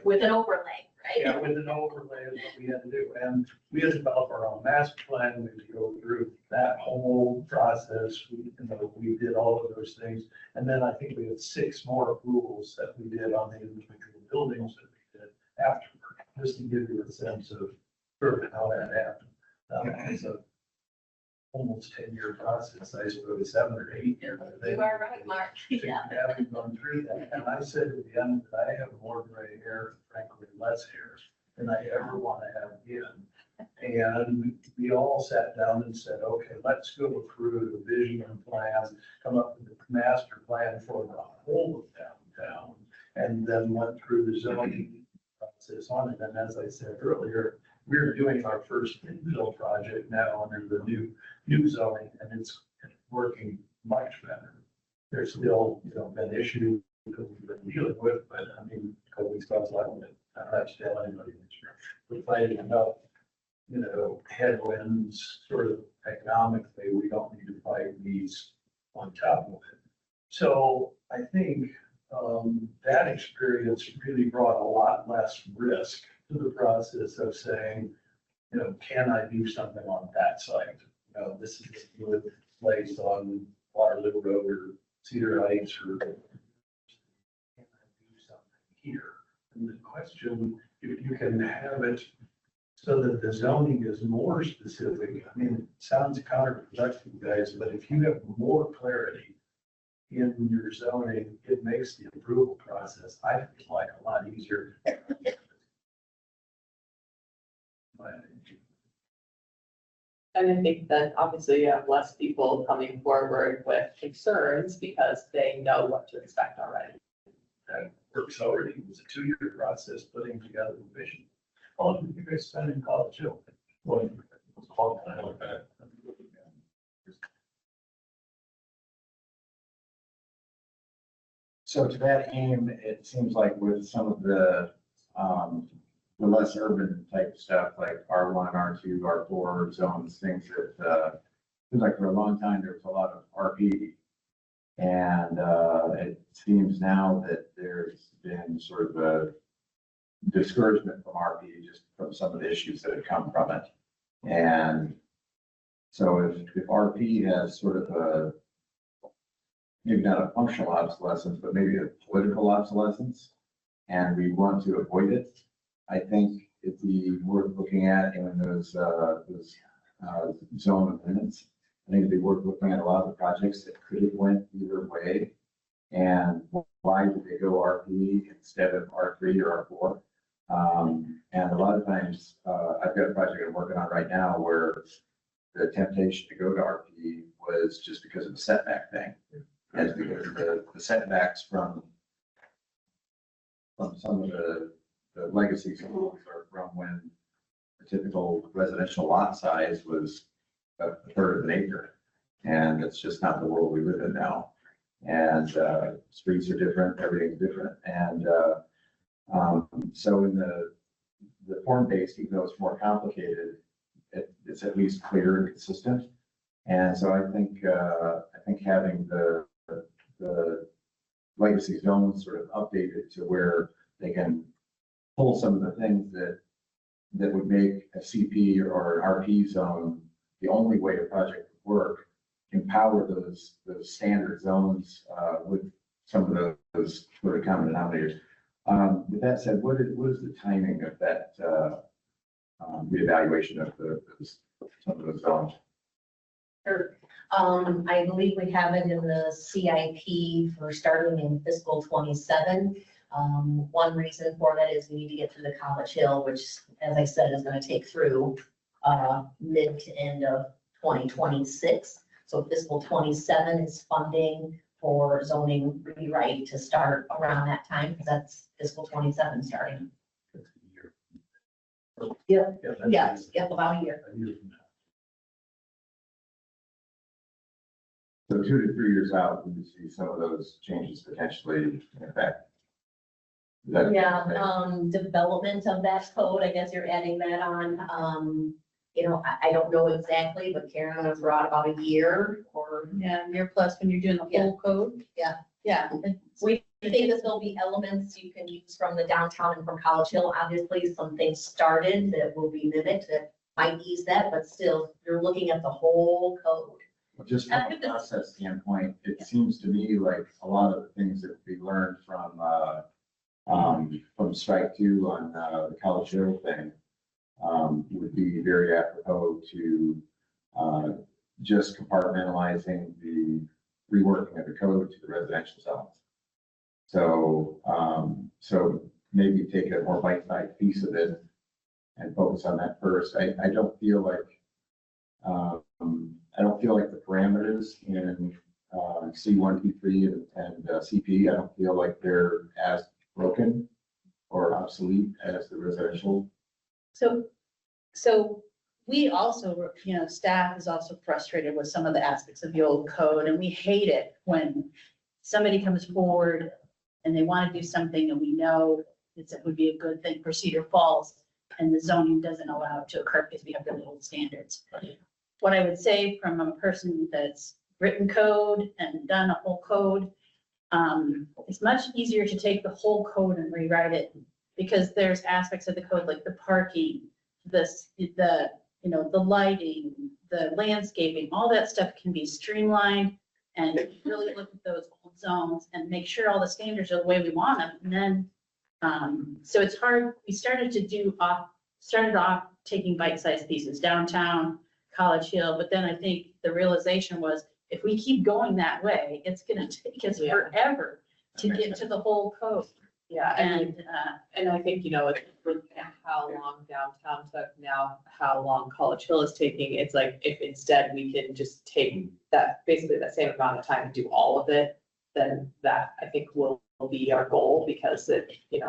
With an overlay, right? Yeah, with an overlay is what we had to do, and we had to develop our own master plan, we had to go through that whole process, we did all of those things. And then I think we had 6 more approvals that we did on the individual buildings that we did afterward, just to give you a sense of sort of how that happened. It's a almost 10-year process, I suppose, 7 or 8 years. You are right, Mark. Yeah. Having gone through that, and I said at the end that I have more gray hair, frankly, less hair than I ever want to have again. And we all sat down and said, okay, let's go through the vision and plans, come up with a master plan for the whole of downtown, and then went through the zoning process on it. And as I said earlier, we're doing our first infill project now under the new zoning, and it's working much better. There's still, been issues that we've been dealing with, but I mean, COVID stuff's like, I don't have to tell anybody. We're fighting enough, headwinds, sort of economically, we don't need to fight these on top of it. So I think that experience really brought a lot less risk to the process of saying, can I do something on that site? This is a good place on Waterloo Road or Cedar Heights, or can I do something here? And the question, if you can have it so that the zoning is more specific, I mean, it sounds counterproductive, guys, but if you have more clarity in your zoning, it makes the approval process, I feel like, a lot easier. And I think that obviously you have less people coming forward with concerns because they know what to expect already. That works already. It was a 2-year process putting together the vision. How long did you guys spend in College Hill? Well, it was a long time. So to that aim, it seems like with some of the less urban type stuff, like R1, R2, R4 zones, things that, seems like for a long time, there was a lot of RP. And it seems now that there's been sort of a discouragement from RP just from some of the issues that have come from it. And so if RP has sort of a, maybe not a functional obsolescence, but maybe a political obsolescence, and we want to avoid it, I think it'd be worth looking at in those zone amendments. I think it'd be worth looking at a lot of the projects that could have went either way. And why did they go RP instead of R3 or R4? And a lot of times, I've got a project I'm working on right now where the temptation to go to RP was just because of the setback thing. And because the setbacks from some of the legacy schools are from when the typical residential lot size was a third of an acre. And it's just not the world we live in now. And streets are different, everything's different. And so in the form-based, even though it's more complicated, it's at least clear and consistent. And so I think having the legacy zones sort of updated to where they can pull some of the things that that would make a CP or an RP zone the only way a project would work, empower those standard zones with some of those sort of common denominators. With that said, what is the timing of that reevaluation of some of those zones? Sure. I believe we have it in the CIP for starting in fiscal 27. One reason for that is we need to get through the College Hill, which, as I said, is going to take through mid to end of 2026. So fiscal 27 is funding for zoning rewrite to start around that time, because that's fiscal 27 starting. Yep, yes, yep, about a year. So 2 to 3 years out, we would see some of those changes potentially in effect. Is that- Yeah, development of that code, I guess you're adding that on. I don't know exactly, but Karen was brought about a year or. Yeah, year plus when you're doing the whole code. Yeah. Yeah. We think that there'll be elements you can use from the downtown and from College Hill. Obviously, some things started that will be mimicked that might ease that, but still, you're looking at the whole code. Just from a process standpoint, it seems to me like a lot of the things that we learned from strike two on the College Hill thing would be very apropos to just compartmentalizing the reworking of the code to the residential zones. So maybe take a more bite-sized piece of it and focus on that first. I don't feel like the parameters in C1, P3 and CP, I don't feel like they're as broken or obsolete as the residential. So we also, staff is also frustrated with some of the aspects of the old code, and we hate it when somebody comes forward and they want to do something and we know it would be a good thing for Cedar Falls, and the zoning doesn't allow it to occur because we have the old standards. What I would say from a person that's written code and done a whole code, it's much easier to take the whole code and rewrite it, because there's aspects of the code like the parking, the lighting, the landscaping, all that stuff can be streamlined and really look at those old zones and make sure all the standards are the way we want them. And then, so it's hard. We started off taking bite-sized pieces, downtown, College Hill, but then I think the realization was, if we keep going that way, it's gonna take us forever to get to the whole code. Yeah, and I think, it's looking at how long downtown took, now how long College Hill is taking. It's like, if instead we can just take that, basically that same amount of time to do all of it, then that I think will be our goal, because then we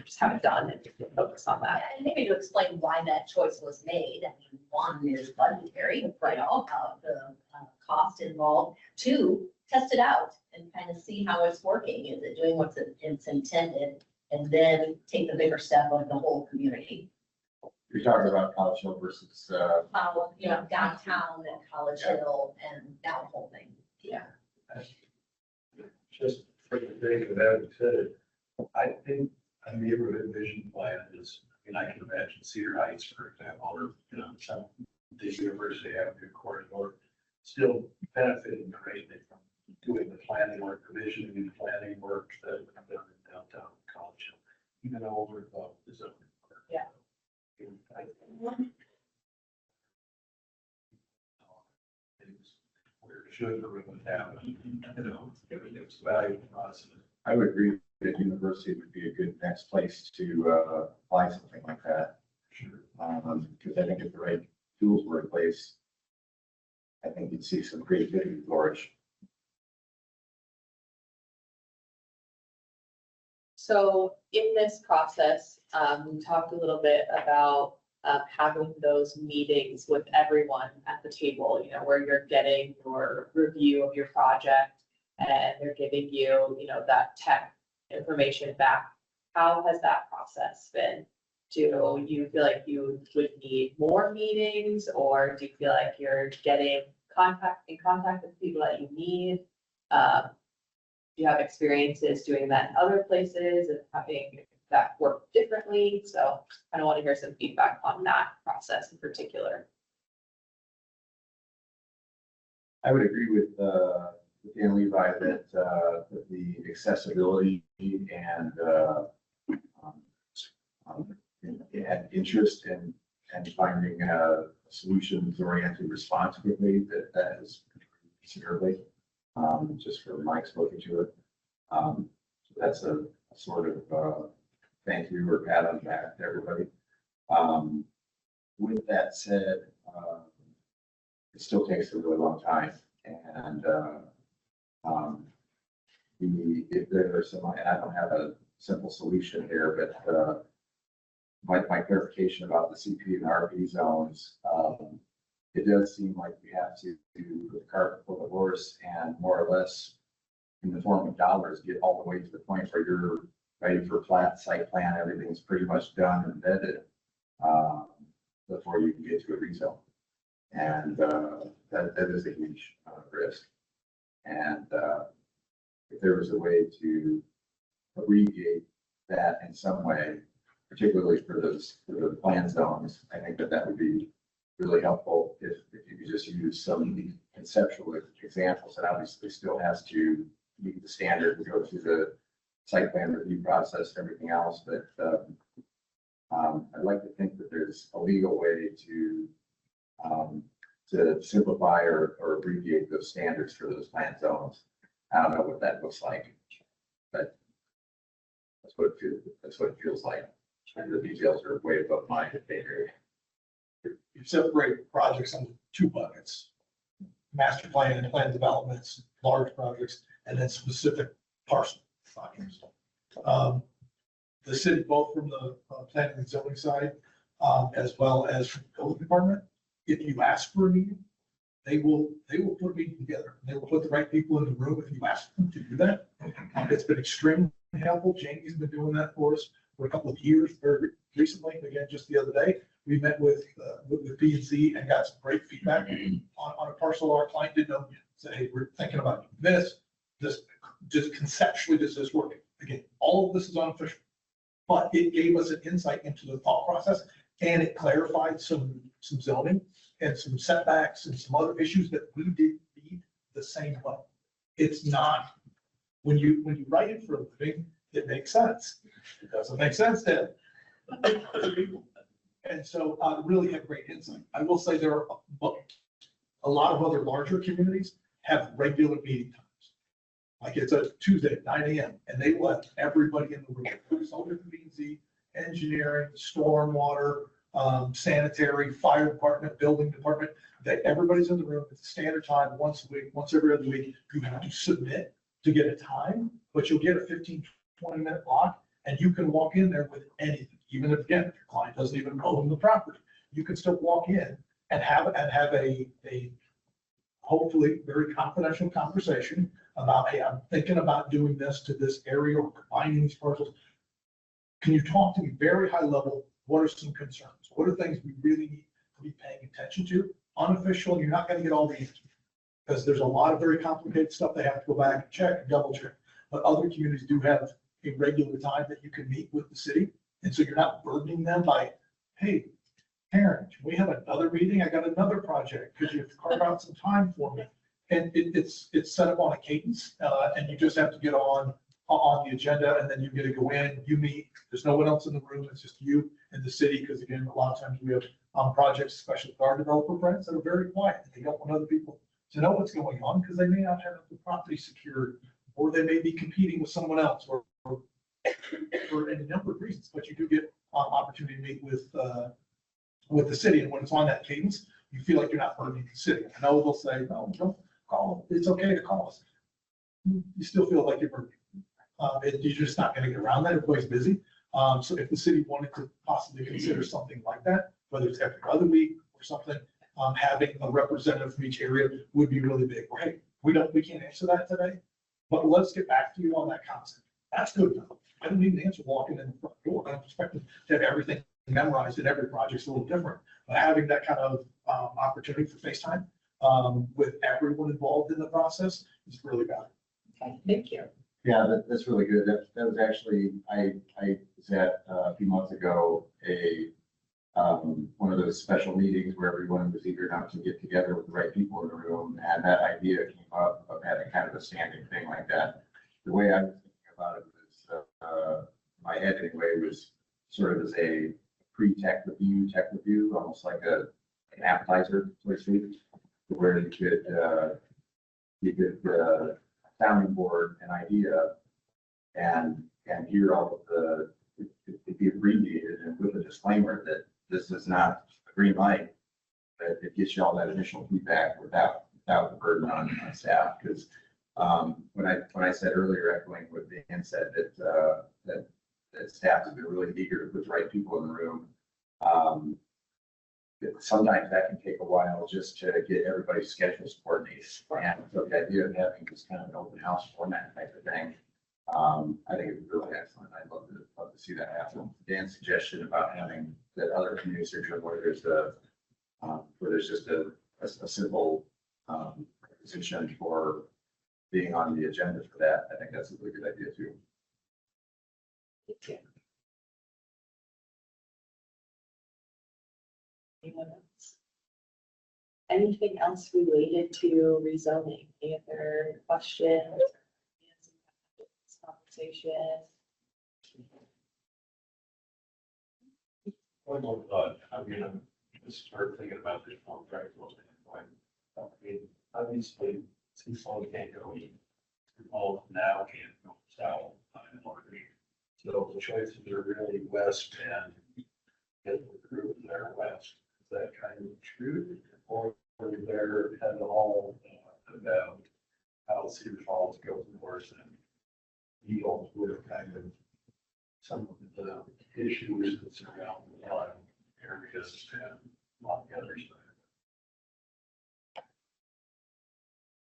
just have it done and focus on that. And maybe to explain why that choice was made. I mean, one is budgetary, the cost involved. Two, test it out and kind of see how it's working. Is it doing what it's intended? And then take the bigger step of the whole community. You're talking about College Hill versus, Downtown and College Hill and that whole thing. Yeah. Just for the sake of having said it, I think a neighborhood vision plan is, I can imagine Cedar Heights, for example, or, some, the University Avenue corridor, still benefiting greatly from doing the planning work, the visioning and planning work that we've done in downtown College Hill, even over the zoning. Yeah. Where it should or would happen, it's valuable process. I would agree that university would be a good next place to apply something like that. Sure. Because I think if the right tools were in place, I think you'd see some creativity flourish. So in this process, we talked a little bit about having those meetings with everyone at the table, where you're getting your review of your project and they're giving you, that tech information back. How has that process been? Do you feel like you would need more meetings, or do you feel like you're getting in contact with people that you need? Do you have experiences doing that in other places and having that work differently? So I don't want to hear some feedback on that process in particular. I would agree with Dan Levi that the accessibility and and interest in finding solutions oriented response quickly, that is considerably, just for my exposure to it. So that's a sort of thank you or pat on the back to everybody. With that said, it still takes a really long time, and if there are some, and I don't have a simple solution here, but my clarification about the CP and RP zones, it does seem like we have to do the cart before the horse and more or less in the form of dollars, get all the way to the point where you're ready for plat, site plan, everything's pretty much done and vetted, before you can get to a rezone. And that is a huge risk. And if there was a way to abbreviate that in some way, particularly for the plan zones, I think that would be really helpful if you could just use some conceptual examples. That obviously still has to meet the standard and go through the site plan review process and everything else. But I'd like to think that there's a legal way to simplify or abbreviate those standards for those plan zones. I don't know what that looks like, but that's what it feels like. And the details are way above my pay grade. You separate projects into two buckets: master plan and plan developments, large projects, and then specific parcel projects. The city, both from the planning and zoning side, as well as from the building department, if you ask for a meeting, they will put a meeting together. They will put the right people in the room if you ask them to do that. It's been extremely helpful. Jamie's been doing that for us for a couple of years, very recently. Again, just the other day, we met with P&Z and got some great feedback on a parcel our client didn't know. Said, hey, we're thinking about this just conceptually, does this work? Again, all of this is unofficial, but it gave us an insight into the thought process, and it clarified some zoning and some setbacks and some other issues that we did read the same way. It's not, when you write it for a living, it makes sense. It doesn't make sense then. And so really have great insight. I will say there are a lot of other larger communities have regular meeting times. Like it's a Tuesday at 9 a.m. and they let everybody in the room. So B&Z, engineering, stormwater, sanitary, fire department, building department, that everybody's in the room. It's a standard time once a week, once every other week. You have to submit to get a time, but you'll get a 15, 20-minute block, and you can walk in there with anything. Even if, again, if your client doesn't even own the property, you can still walk in and have a hopefully very confidential conversation about, hey, I'm thinking about doing this to this area or combining these parcels. Can you talk to me very high level? What are some concerns? What are things we really need to be paying attention to? Unofficial, you're not going to get all the answers because there's a lot of very complicated stuff they have to go back and check, double check. But other communities do have a regular time that you can meet with the city. And so you're not burdening them by, hey, Karen, we have another meeting. I got another project. Could you carve out some time for me? And it's set up on a cadence, and you just have to get on the agenda, and then you get to go in, you meet. There's no one else in the room. It's just you and the city. Because again, a lot of times we have projects, especially with our developer friends, that are very quiet. They don't want other people to know what's going on because they may not have the property secured, or they may be competing with someone else, or for any number of reasons. But you do get opportunity to meet with the city, and when it's on that cadence, you feel like you're not burdening the city. I know they'll say, no, don't call. It's okay to call us. You still feel like you're burdening. You're just not going to get around that. Everybody's busy. So if the city wanted to possibly consider something like that, whether it's every other week or something, having a representative from each area would be really big. Or, hey, we can't answer that today, but let's get back to you on that concept. That's good enough. I don't need an answer walking in the front door. I'm expecting to have everything memorized, and every project's a little different. But having that kind of opportunity for FaceTime with everyone involved in the process is really valuable. Okay, thank you. Yeah, that's really good. That was actually, I was at a few months ago, one of those special meetings where everyone was eager enough to get together with the right people in the room. And that idea came up of having kind of a standing thing like that. The way I was thinking about it was, my head anyway, was sort of as a pre-tech review, almost like an appetizer, so to speak, where you could sounding board an idea and hear all of it'd be abbreviated and with a disclaimer that this is not a green light, but it gets you all that initial feedback without the burden on staff. Because when I said earlier, echoing what Dan said, that staff has been really eager to put the right people in the room. Sometimes that can take a while just to get everybody's schedules coordinated. And so the idea of having this kind of an open house format type of thing, I think it's really excellent. I'd love to see that happen. Dan's suggestion about having that other communities are doing where there's just a simple position for being on the agenda for that. I think that's a really good idea too. Thank you. Anyone else? Anything else related to rezoning? Any other questions? Conversation? One more thought, I mean, I'm just start thinking about this from a practical standpoint. I mean, obviously, since all can't go east, all now can't go south. So the choices are really west and get the group there west. Is that kind of true? Or there had all about how Cedar Falls goes north and deal with kind of some of the issues that surround the line areas and on the other side.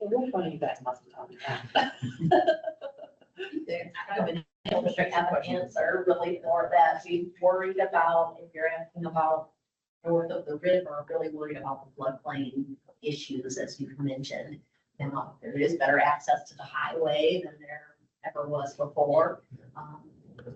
Which one of you guys must have talked about? There's kind of an district have an answer really for that. We worried about, if you're asking about north of the river, really worried about the floodplain issues, as you've mentioned. Now, there is better access to the highway than there ever was before.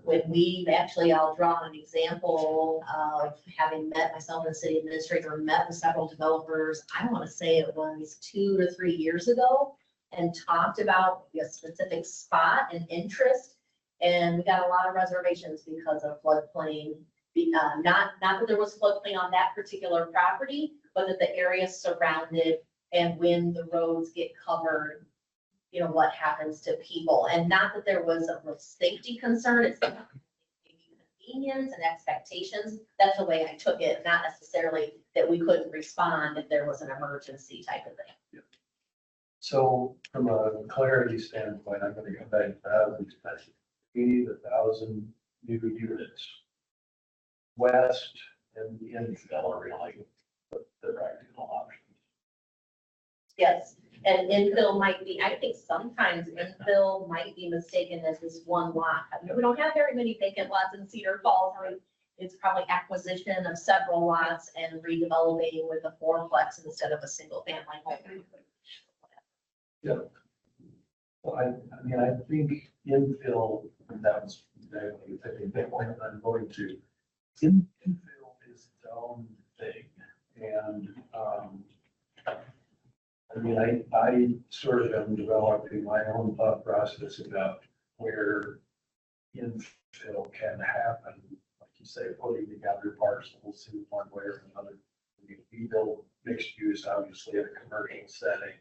When we actually, I'll draw an example of having met myself as city administrator, met with several developers. I want to say it was 2 to 3 years ago, and talked about a specific spot and interest. And we got a lot of reservations because of floodplain. Not that there was floodplain on that particular property, but that the area surrounded, and when the roads get covered, you know, what happens to people. And not that there was a real safety concern, it's maybe convenience and expectations. That's the way I took it, not necessarily that we couldn't respond if there was an emergency type of thing. So from a clarity standpoint, I'm going to go back to housing study. We need 1,000 new units. West and the infill are really the practical options. Yes, and infill might be, I think sometimes infill might be mistaken as this one lot. I mean, we don't have very many vacant lots in Cedar Falls. I mean, it's probably acquisition of several lots and redeveloping with a fourplex instead of a single family home. Yeah. Well, I mean, I think infill, that was exactly the point I'm going to. Infill is its own thing. And, I mean, I sort of am developing my own thought process about where infill can happen. Like you say, putting together parcels in one way or another. We build mixed use, obviously, in a commercial setting.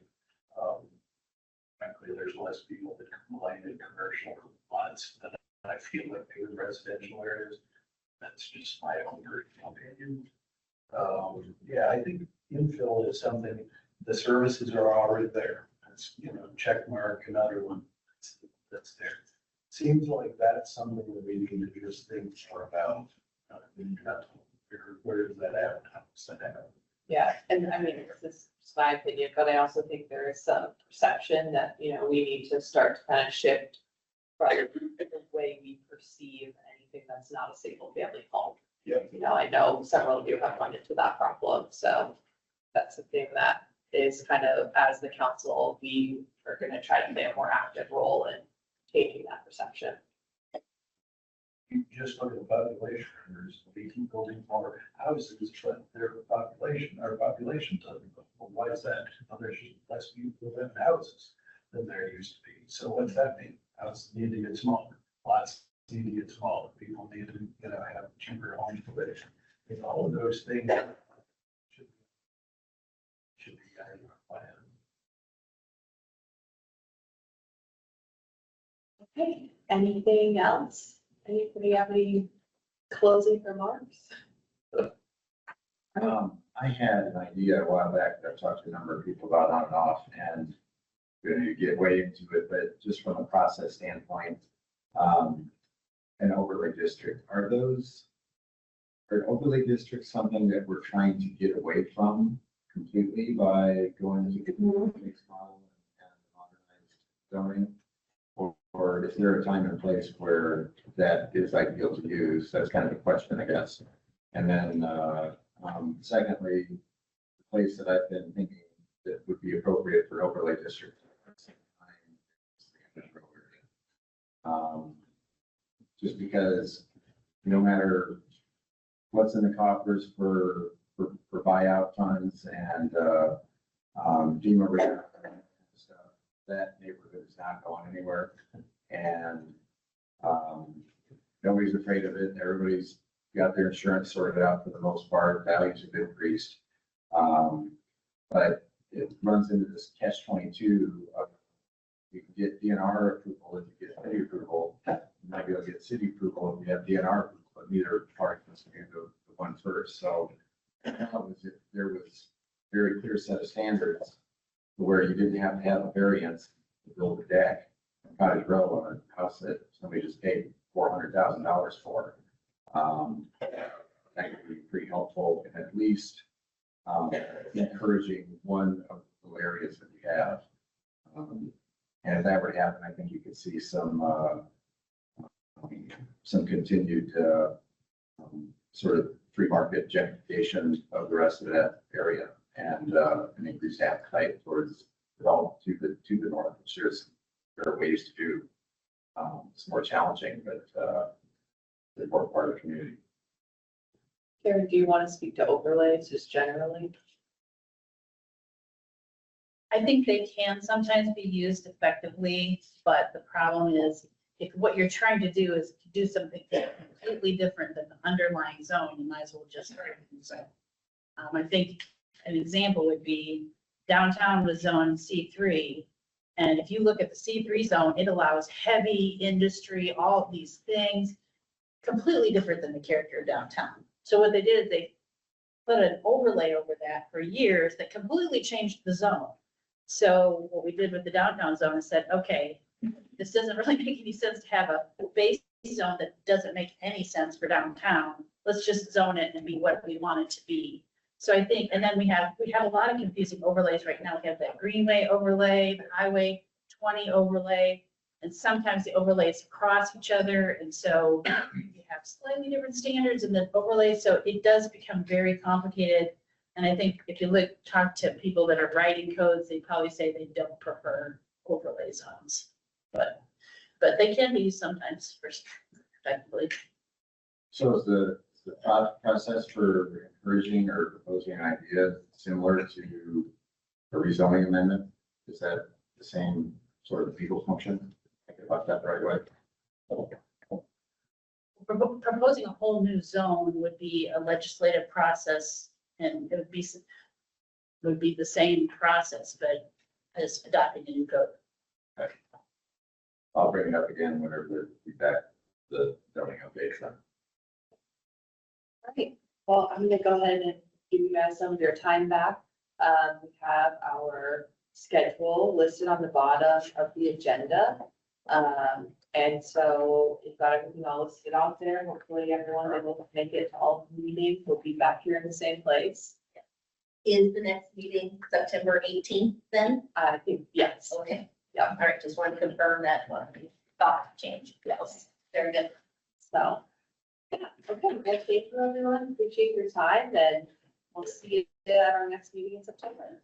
Frankly, there's less people that complain in commercial lots than I feel like in residential areas. That's just my own personal opinion. Yeah, I think infill is something, the services are already there. It's, you know, check mark, another one that's there. Seems like that's something that we need to just think more about. Where does that happen? How does that happen? Yeah, and I mean, this is my opinion, but I also think there is some perception that, you know, we need to start to kind of shift from the way we perceive anything that's not a single family home. Yeah. You know, I know several of you have run into that problem, so that's the thing that is kind of, as the council, we are gonna try to play a more active role in changing that perception. You just look at the population, we keep building more houses, but their population, our population doesn't go. Well, why is that? Well, there's just less people live in houses than there used to be. So what's that mean? Houses need to get smaller, lots need to get smaller, people need to, have cheaper homes to live in. All of those things should be in our plan. Okay, anything else? Anybody have any closing remarks? I had an idea a while back that I've talked to a number of people about on and off, and we're going to get way into it, but just from a process standpoint, an overlay district, are overlay districts something that we're trying to get away from completely by going to the mixed model and modernized zoning? Or is there a time and place where that is ideal to use? That's kind of a question, I guess. And then, secondly, the place that I've been thinking that would be appropriate for overlay district. Just because no matter what's in the coffers for buyout funds and, FEMA rehab and stuff, that neighborhood is not going anywhere. And, nobody's afraid of it. Everybody's got their insurance sorted out for the most part. Values have increased. But it runs into this catch-22 of you can get DNR approval if you get city approval. You might be able to get city approval if you have DNR approval, but neither party wants to do the one first. So if there was a very clear set of standards where you didn't have to have a variance to build a deck on Cottage Row on a house that somebody just paid $400,000 for. That could be pretty helpful and at least encouraging one of the areas that we have. And if that were to happen, I think you could see some continued sort of free market gentrification of the rest of that area and an increased appetite towards development to the north, which there are ways to do. It's more challenging, but the important part of the community. Karen, do you want to speak to overlays just generally? I think they can sometimes be used effectively, but the problem is if what you're trying to do is to do something completely different than the underlying zone, you might as well just. So, I think an example would be downtown was zone C3. And if you look at the C3 zone, it allows heavy industry, all of these things, completely different than the character of downtown. So what they did is they put an overlay over that for years that completely changed the zone. So what we did with the downtown zone is said, okay, this doesn't really make any sense to have a base zone that doesn't make any sense for downtown. Let's just zone it and be what we want it to be. So I think, and then we have a lot of confusing overlays right now. We have that Greenway overlay, the Highway 20 overlay, and sometimes the overlays cross each other. And so you have slightly different standards in the overlay. So it does become very complicated. And I think if you talk to people that are writing codes, they probably say they don't prefer overlay zones, but they can be used sometimes effectively. So is the process for encouraging or proposing an idea similar to a rezoning amendment? Is that the same sort of legal function? Think about that the right way. Proposing a whole new zone would be a legislative process, and it would be the same process, but as adopting a new code. Okay. I'll bring it up again whenever we back the zoning updates then. All right, well, I'm gonna go ahead and give you guys some of your time back. We have our schedule listed on the bottom of the agenda. And so you've got everything all listed out there. Hopefully everyone that will make it to all the meetings will be back here in the same place. Is the next meeting September 18th then? I think, yes. Okay, Yeah, all right, just wanted to confirm that one. Thought change. Yes, very good. so. Yeah, okay, well, thank you everyone. Appreciate your time and we'll see you at our next meeting in September.